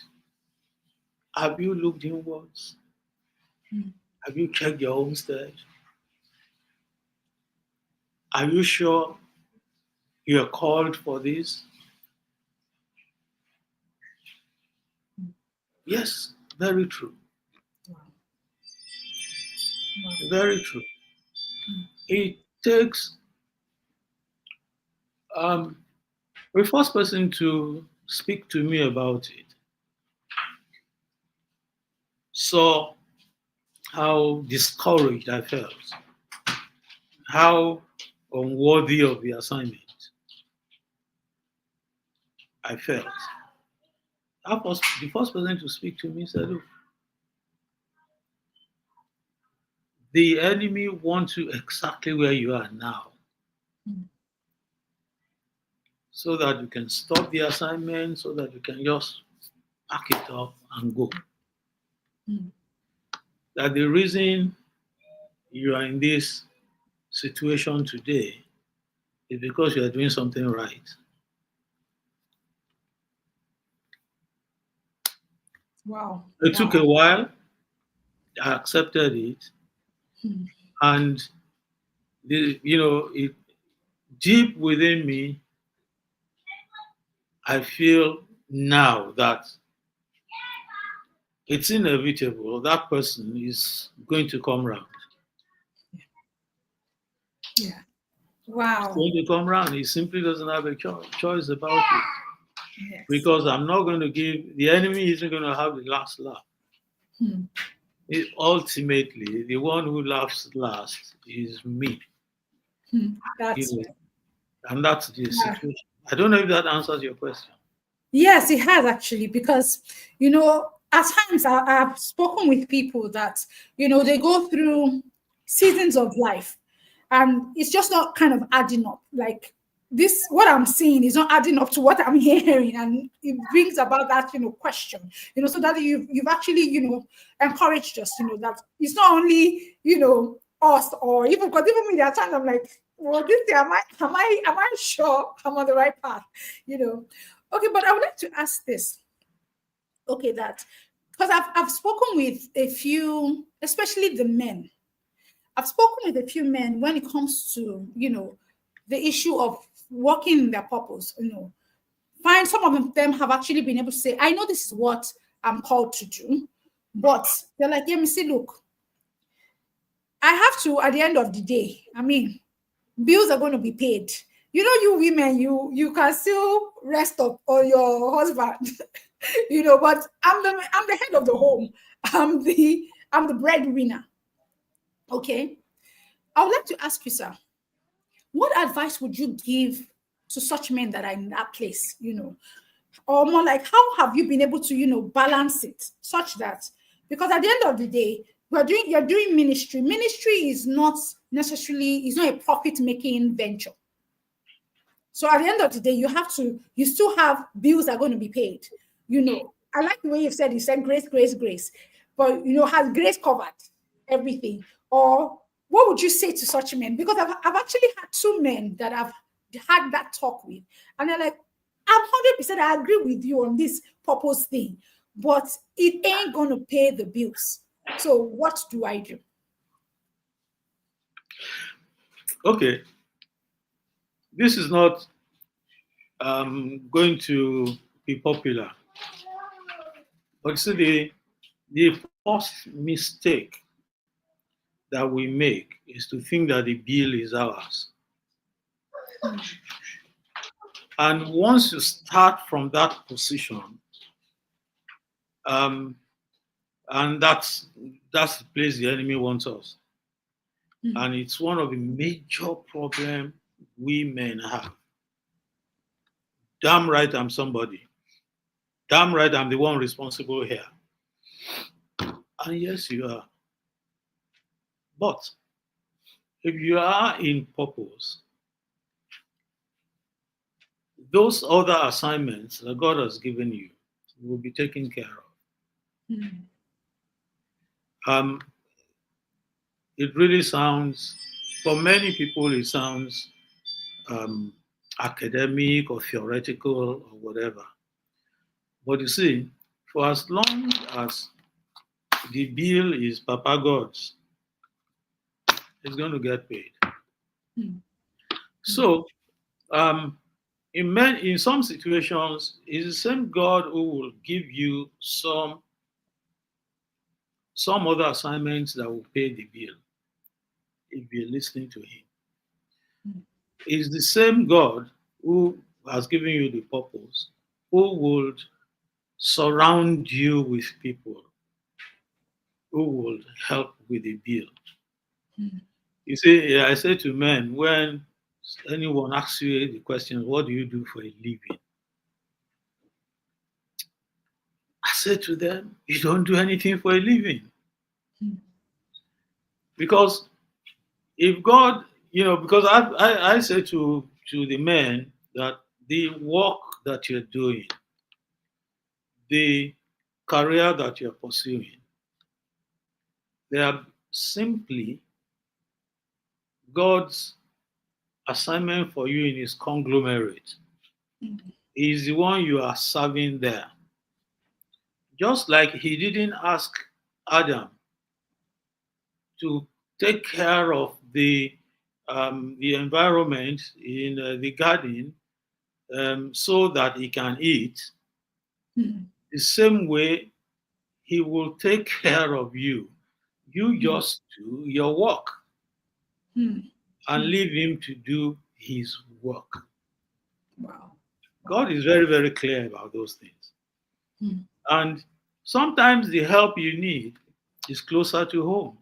Speaker 2: have you looked inwards?
Speaker 1: Mm.
Speaker 2: Have you checked your own stage? Are you sure you are called for this? Yes, very true.
Speaker 1: Wow. Wow.
Speaker 2: Very true.
Speaker 1: Mm.
Speaker 2: It takes the first person to speak to me about it saw how discouraged I felt, how unworthy of the assignment I felt. The first person to speak to me said, look, the enemy wants you exactly where you are now
Speaker 1: Mm.
Speaker 2: so that you can stop the assignment, so that you can just pack it up and go.
Speaker 1: Mm.
Speaker 2: That the reason you are in this situation today is because you are doing something right.
Speaker 1: Wow.
Speaker 2: It took
Speaker 1: Wow.
Speaker 2: a while. I accepted it,
Speaker 1: Mm.
Speaker 2: and it deep within me, I feel now that it's inevitable. That person is going to come round.
Speaker 1: Yeah.
Speaker 2: It's
Speaker 1: Wow.
Speaker 2: going to come round. He simply doesn't have a choice about it.
Speaker 1: Yes.
Speaker 2: Because I'm not going to give, the enemy isn't going to have the last laugh.
Speaker 1: Mm.
Speaker 2: ultimately, the one who laughs last is me. You
Speaker 1: That's
Speaker 2: know,
Speaker 1: right.
Speaker 2: and that's the
Speaker 1: Yeah.
Speaker 2: situation. I don't know if that answers your question.
Speaker 1: Yes, it has actually, because at times I've spoken with people that they go through seasons of life, and it's just not kind of adding up. Like, this, what I'm seeing is not adding up to what I'm hearing, and it brings about that question. So that you've actually encouraged us. That it's not only us, or even because even me, there are times I'm like, well, this thing, am I sure I'm on the right path? You know Okay, but I would like to ask this. Okay, that because I've spoken with a few, especially the men. I've spoken with a few men when it comes to the issue of working in their purpose. Find some of them have actually been able to say, "I know this is what I'm called to do," but they're like, "Yeah, me see, look, I have to at the end of the day. I mean, bills are going to be paid. You women, you can still rest up on your husband, but I'm the head of the home. I'm the breadwinner. Okay. I would like to ask you, sir, what advice would you give to such men that are in that place? Or more like, how have you been able to balance it such that, because at the end of the day, you're doing ministry. Ministry is not necessarily, is not a profit making venture. So at the end of the day, you still have bills that are going to be paid. I like the way you said grace, grace, grace. But has grace covered everything? Or what would you say to such men? Because I've actually had two men that I've had that talk with, and they're like, I'm 100% I agree with you on this purpose thing, but it ain't gonna pay the bills. So what do I do?
Speaker 2: Okay, this is not going to be popular, but see, the first mistake that we make is to think that the bill is ours. And once you start from that position, um, and that's the place the enemy wants us. And it's one of the major problems we men have. Damn right I'm somebody. Damn right I'm the one responsible here. And yes, you are. But if you are in purpose, those other assignments that God has given you will be taken care of. Um, it really sounds, for many people, it sounds um, academic or theoretical or whatever. But you see, for as long as the bill is Papa God's, it's going to get paid. So, um, in some situations, it's the same God who will give you some other assignments that will pay the bill if you're listening to Him. It's the same God who has given you the purpose, who would surround you with people who will help with the bill. You see, I say to men, when anyone asks you the question, what do you do for a living? I say to them, you don't do anything for a living. Because if God, because I say to the men that the work that you're doing, the career that you're pursuing, they are simply God's assignment for you in His conglomerate. He's the one you are serving there. Just like He didn't ask Adam to take care of the environment in the garden so that he can eat, the same way He will take care of you. You just do your work and leave Him to do His work.
Speaker 1: Wow.
Speaker 2: God is very, very clear about those things. And sometimes the help you need is closer to home.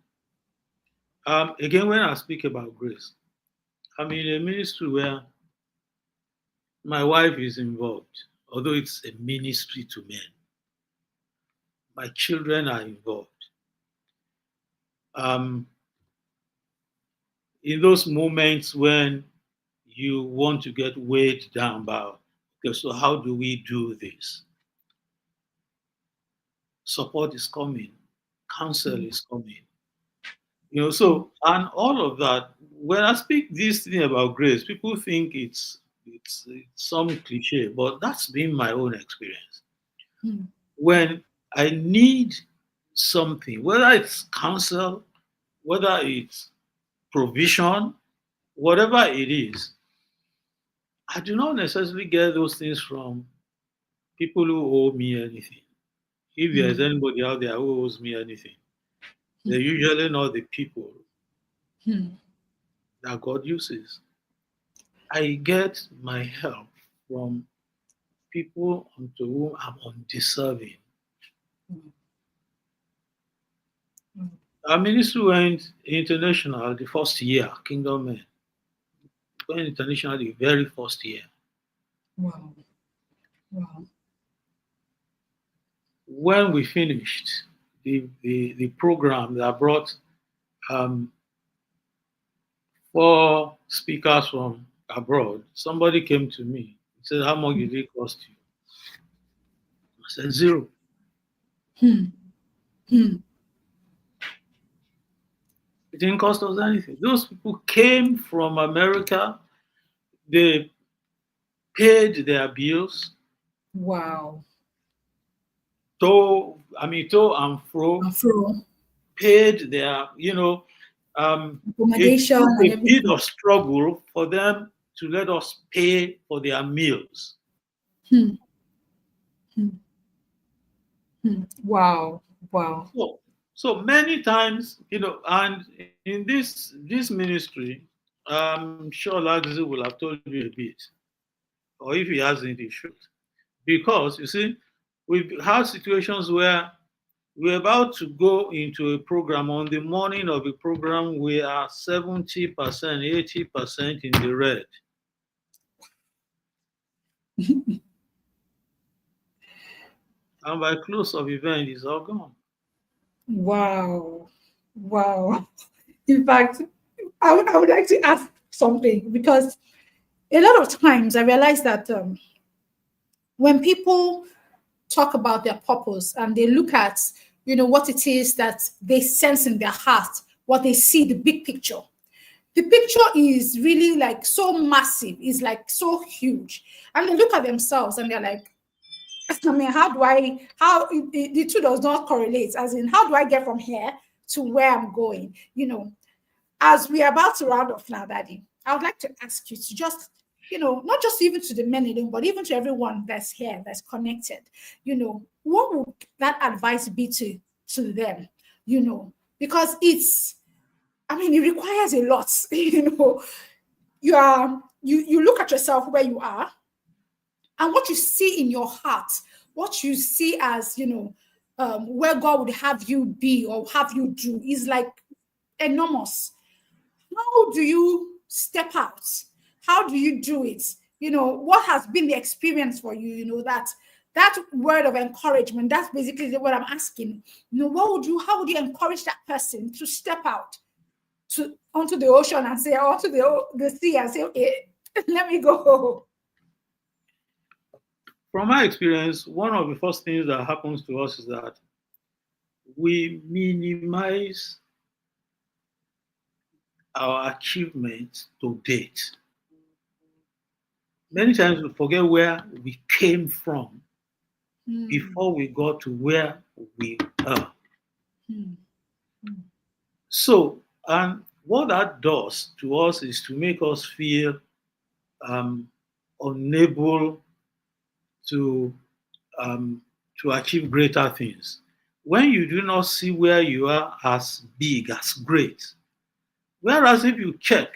Speaker 2: Again, when I speak about grace, I'm in a ministry where my wife is involved, although it's a ministry to men. My children are involved. Um, in those moments when you want to get weighed down by, okay, so how do we do this? Support is coming, counsel is coming. So and all of that. When I speak this thing about grace, people think it's some cliche, but that's been my own experience. When I need something, whether it's counsel, whether it's provision, whatever it is, I do not necessarily get those things from people who owe me anything. If there's anybody out there who owes me anything, they're usually not the people that God uses. I get my help from people unto whom I'm undeserving. Our ministry went international the first year, Kingdom Men. Went international the very first year.
Speaker 1: Wow. Wow.
Speaker 2: When we finished the program that brought um, 4 speakers from abroad, somebody came to me. He said, "How much did it cost you?" I said, "Zero."
Speaker 1: Hmm. Hmm.
Speaker 2: It didn't cost us anything. Those people came from America. They paid their bills,
Speaker 1: Wow.
Speaker 2: to and fro,
Speaker 1: And from
Speaker 2: paid their, it
Speaker 1: accommodation
Speaker 2: took
Speaker 1: and
Speaker 2: a bit
Speaker 1: everything.
Speaker 2: of struggle for them to let us pay for their meals.
Speaker 1: Hmm. Hmm. Hmm. Wow. Wow.
Speaker 2: So many times, and in this ministry, I'm sure Lagzi will have told you a bit, or if he hasn't, he should. Because you see, we've had situations where we're about to go into a program. On the morning of the program, we are 70%, 80% in the red. And by close of event, it's all gone.
Speaker 1: Wow. Wow. In fact, I would like to ask something because a lot of times I realize that when people talk about their purpose and they look at, what it is that they sense in their heart, what they see, the big picture. The picture is really like so massive, is like so huge. And they look at themselves and they're like, I mean, the two does not correlate, as in, how do I get from here to where I'm going? As we are about to round off now, Daddy, I would like to ask you to just, not just even to the men alone, but even to everyone that's here, that's connected, what would that advice be to them? Because I mean, it requires a lot. You look at yourself where you are and what you see in your heart, what you see as, where God would have you be or have you do is like enormous. How do you step out? How do you do it? What has been the experience for you? That word of encouragement, that's basically what I'm asking. How would you encourage that person to step out onto the ocean and say, onto the sea and say, okay, let me go.
Speaker 2: From my experience, one of the first things that happens to us is that we minimize our achievements to date. Many times we forget where we came from before we got to where we are.
Speaker 1: Hmm.
Speaker 2: So, and what that does to us is to make us feel um, unable to um, to achieve greater things. When you do not see where you are as big, as great, whereas if you check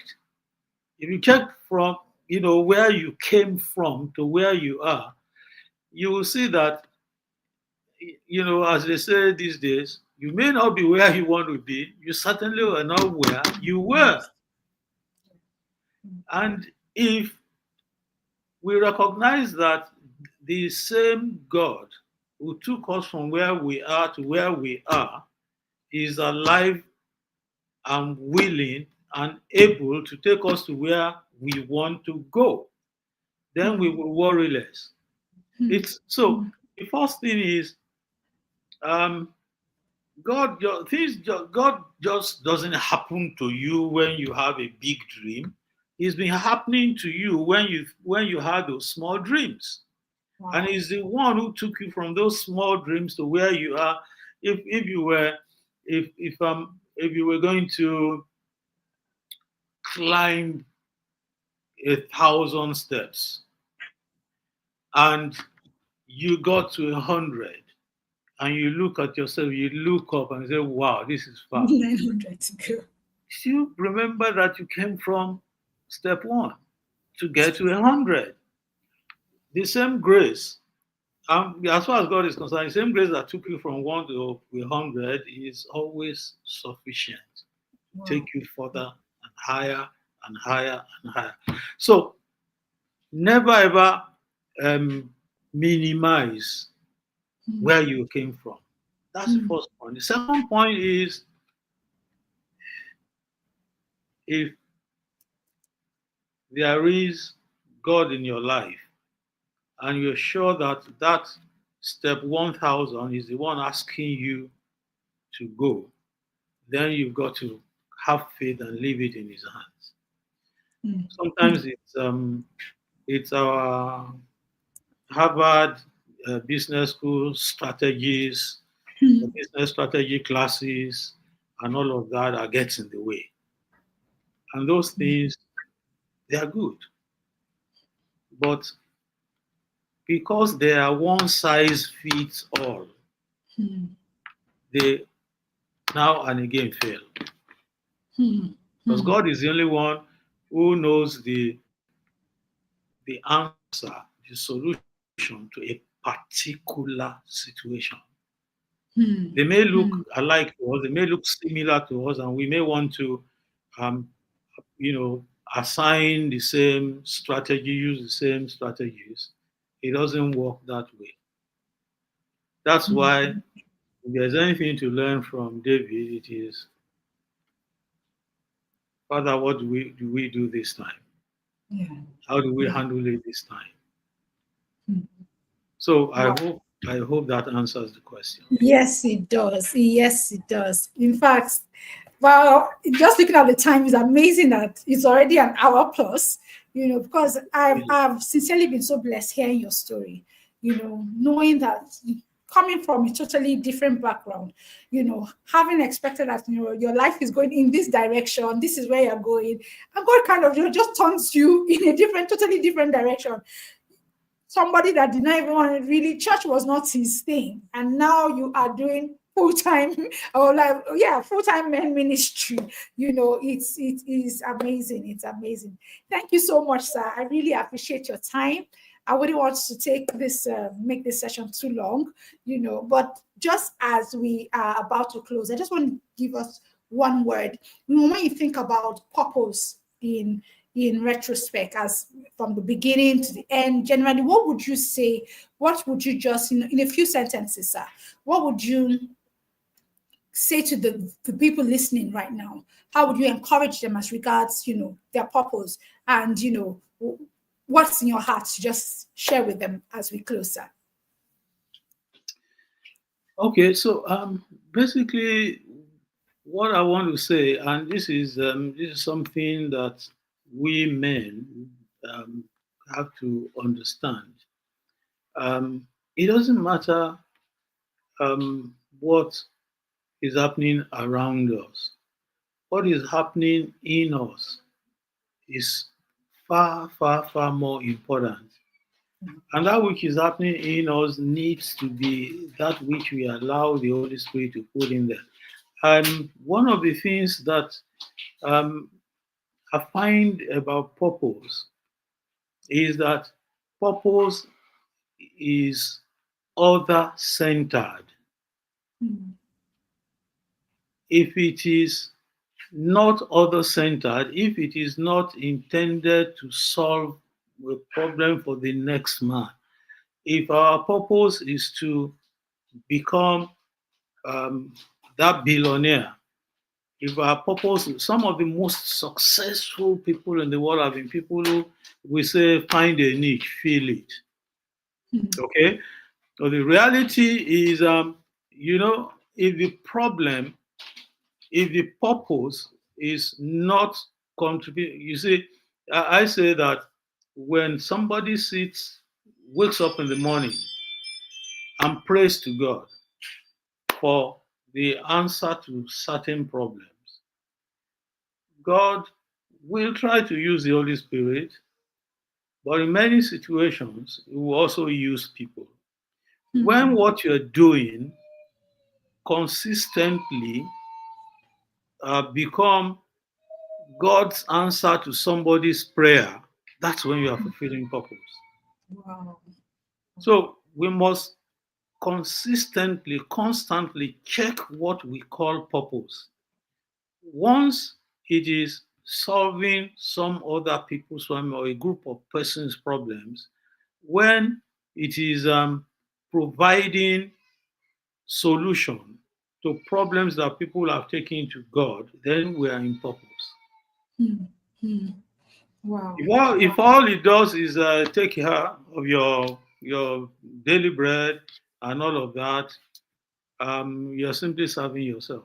Speaker 2: from where you came from to where you are, you will see that as they say these days, you may not be where you want to be. You certainly are not where you were. And if we recognize that the same God who took us from where we are to where we are is alive and willing and able to take us to where we want to go, then we will worry less. It's so the first thing is um, God just doesn't happen to you when you have a big dream. It's been happening to you when you had those small dreams. Wow. And he's the one who took you from those small dreams to where you are. If you were if you were going to climb 1,000 steps and you got to 100 and you look at yourself, you look up and say, wow, this is far.
Speaker 1: 900 to go.
Speaker 2: You remember that you came from step 1 to get to 100. The same grace, as far as God is concerned, the same grace that took you from 1 to 100 is always sufficient to take you further and higher and higher and higher. So never ever minimize where you came from. That's the first point. The second point is, if there is God in your life and you're sure that that step 1,000 is the one asking you to go, then you've got to have faith and leave it in his hands. Sometimes it's our Harvard Business School strategies, the business strategy classes, and all of that are getting in the way. And those things, they are good. But because they are one size fits all, they now and again fail. Because God is the only one who knows the answer, the solution to a particular situation. They may look alike to us, they may look similar to us, and we may want to, assign the same strategy, use the same strategies. It doesn't work that way. That's why if there's anything to learn from David, it is, Father, what do we do this time? Yeah. How do we handle it this time? So I hope that answers the question.
Speaker 1: Yes, it does. Yes, it does. In fact, well, just looking at the time, it's amazing that it's already an hour plus, because I've sincerely been so blessed hearing your story, knowing that coming from a totally different background, having expected that, your life is going in this direction, this is where you're going, and God kind of just turns you in a totally different direction. Somebody that did not even want to really, church was not his thing. And now you are doing full-time full-time men ministry. It is amazing. It's amazing. Thank you so much, sir. I really appreciate your time. I wouldn't want to make this session too long, but just as we are about to close, I just want to give us one word. When you think about purpose in retrospect, as from the beginning to the end, generally, what would you say? What would you just, in a few sentences, sir, what would you say to the people listening right now? How would you encourage them as regards, their purpose and, what's in your heart to just share with them as we close, sir?
Speaker 2: Okay, so basically what I want to say, and this is something that we men have to understand. It doesn't matter what is happening around us. What is happening in us is far, far, far more important. And that which is happening in us needs to be that which we allow the Holy Spirit to put in there. One of the things that I find about purpose is that purpose is other-centered. If it is not other-centered, if it is not intended to solve a problem for the next man, if our purpose is to become um, that billionaire, if our purpose, some of the most successful people in the world have been people who we say find a niche, feel it. Okay? So the reality is, if the problem, if the purpose is not contribute, you see, I say that when somebody wakes up in the morning and prays to God for the answer to certain problems, God will try to use the Holy Spirit, but in many situations, He will also use people. When what you're doing consistently become God's answer to somebody's prayer, that's when you are fulfilling purpose.
Speaker 1: Wow.
Speaker 2: So we must constantly check what we call purpose. Once it is solving some other people's problem or a group of persons' problems, when it is providing solution to problems that people have taken to God, then we are in purpose.
Speaker 1: Wow.
Speaker 2: If all it does is take care of your daily bread and all of that, you're simply serving yourself.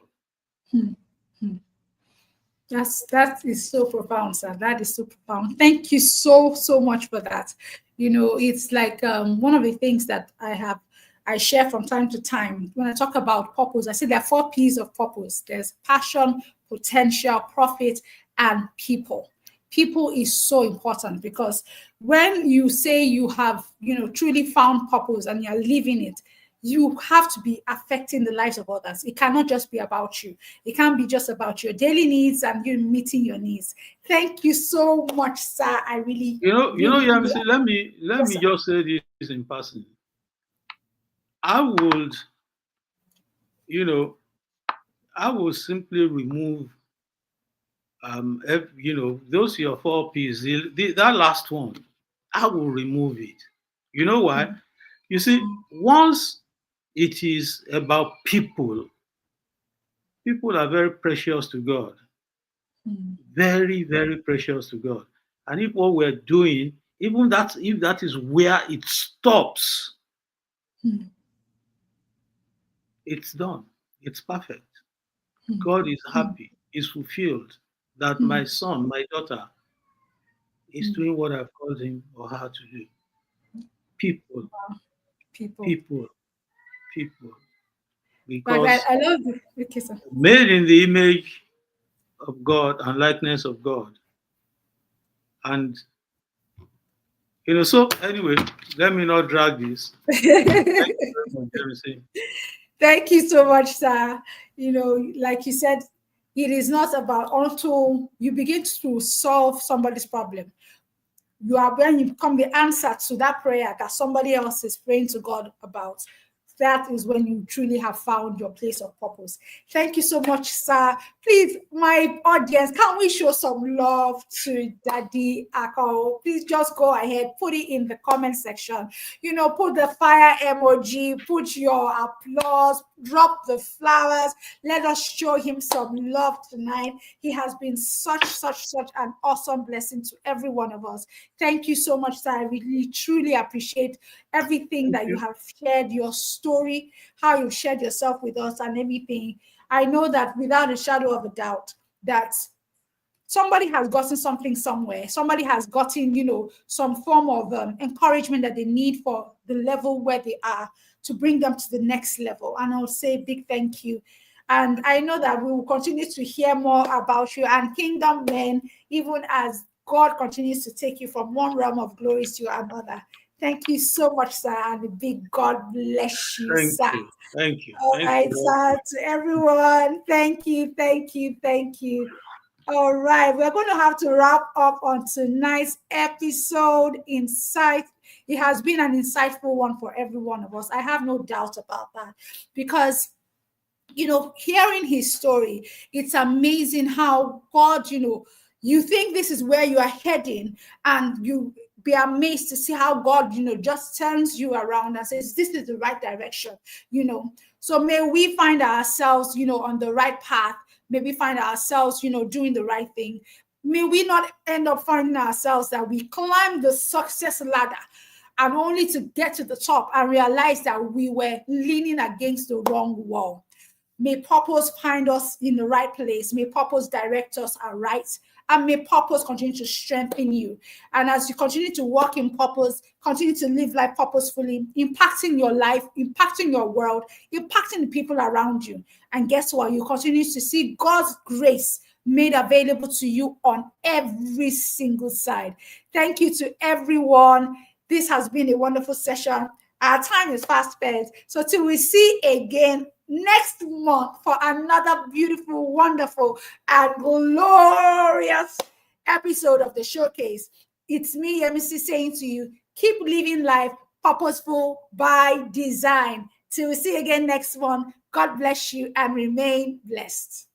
Speaker 1: That is so profound, sir. That is so profound. Thank you so much for that. It's like one of the things that I share from time to time when I talk about purpose. I say there are 4 P's of purpose. There's passion, potential, profit, and people. People is so important because when you say you have, truly found purpose and you're living it, you have to be affecting the lives of others. It cannot just be about you. It can't be just about your daily needs and you meeting your needs. Thank you so much, sir. I really, really, really.
Speaker 2: Yamisi, let me
Speaker 1: Yes, sir.
Speaker 2: just say this in passing. I would, you know, I would simply remove, those your 4 P's. That last one, I will remove it. You know why? You see, once it is about people, people are very precious to God. Very, very precious to God. And if what we're doing, if that is where it stops, it's done. It's perfect. God is happy, is fulfilled that my son, my daughter is doing what I've called him or her to do. People,
Speaker 1: People.
Speaker 2: people, people.
Speaker 1: But
Speaker 2: Because
Speaker 1: I love the okay, sir.
Speaker 2: made in the image of God and likeness of God. And so anyway, let me not drag this. Thank you very much, Jeremy.
Speaker 1: Thank you so much, sir. Like you said, it is not about until you begin to solve somebody's problem. You are when you become the answer to that prayer that somebody else is praying to God about. That is when you truly have found your place of purpose. Thank you so much, sir. Please, my audience, can we show some love to Daddy Akano? Please just go ahead, put it in the comment section. Put the fire emoji, put your applause, drop the flowers. Let us show him some love tonight. He has been such an awesome blessing to every one of us. Thank you so much, sir. I really, truly appreciate everything that you have shared, your story, how you shared yourself with us and everything. I know that without a shadow of a doubt that somebody has gotten something somewhere. Somebody has gotten, some form of encouragement that they need for the level where they are to bring them to the next level. And I'll say a big thank you. And I know that we will continue to hear more about you and Kingdom Men, even as God continues to take you from one realm of glory to another. Thank you so much, sir, and a big God bless you,
Speaker 2: Thank
Speaker 1: sir.
Speaker 2: you. Thank you.
Speaker 1: All
Speaker 2: Thank
Speaker 1: right,
Speaker 2: you.
Speaker 1: sir, to everyone. Thank you. All right, we're going to have to wrap up on tonight's episode. Insight. It has been an insightful one for every one of us. I have no doubt about that, because hearing his story, it's amazing how God, you think this is where you are heading, and you be amazed to see how God, just turns you around and says, this is the right direction, So may we find ourselves, on the right path. May we find ourselves, doing the right thing. May we not end up finding ourselves that we climb the success ladder and only to get to the top and realize that we were leaning against the wrong wall. May purpose find us in the right place. May purpose direct us aright. And may purpose continue to strengthen you. And as you continue to walk in purpose, continue to live life purposefully, impacting your life, impacting your world, impacting the people around you. And guess what? You continue to see God's grace made available to you on every single side. Thank you to everyone. This has been a wonderful session. Our time is fast spent. So till we see again next month for another beautiful, wonderful, and glorious episode of the Showcase. It's me, MC, saying to you, keep living life purposeful by design. Till we see again next one, God bless you and remain blessed.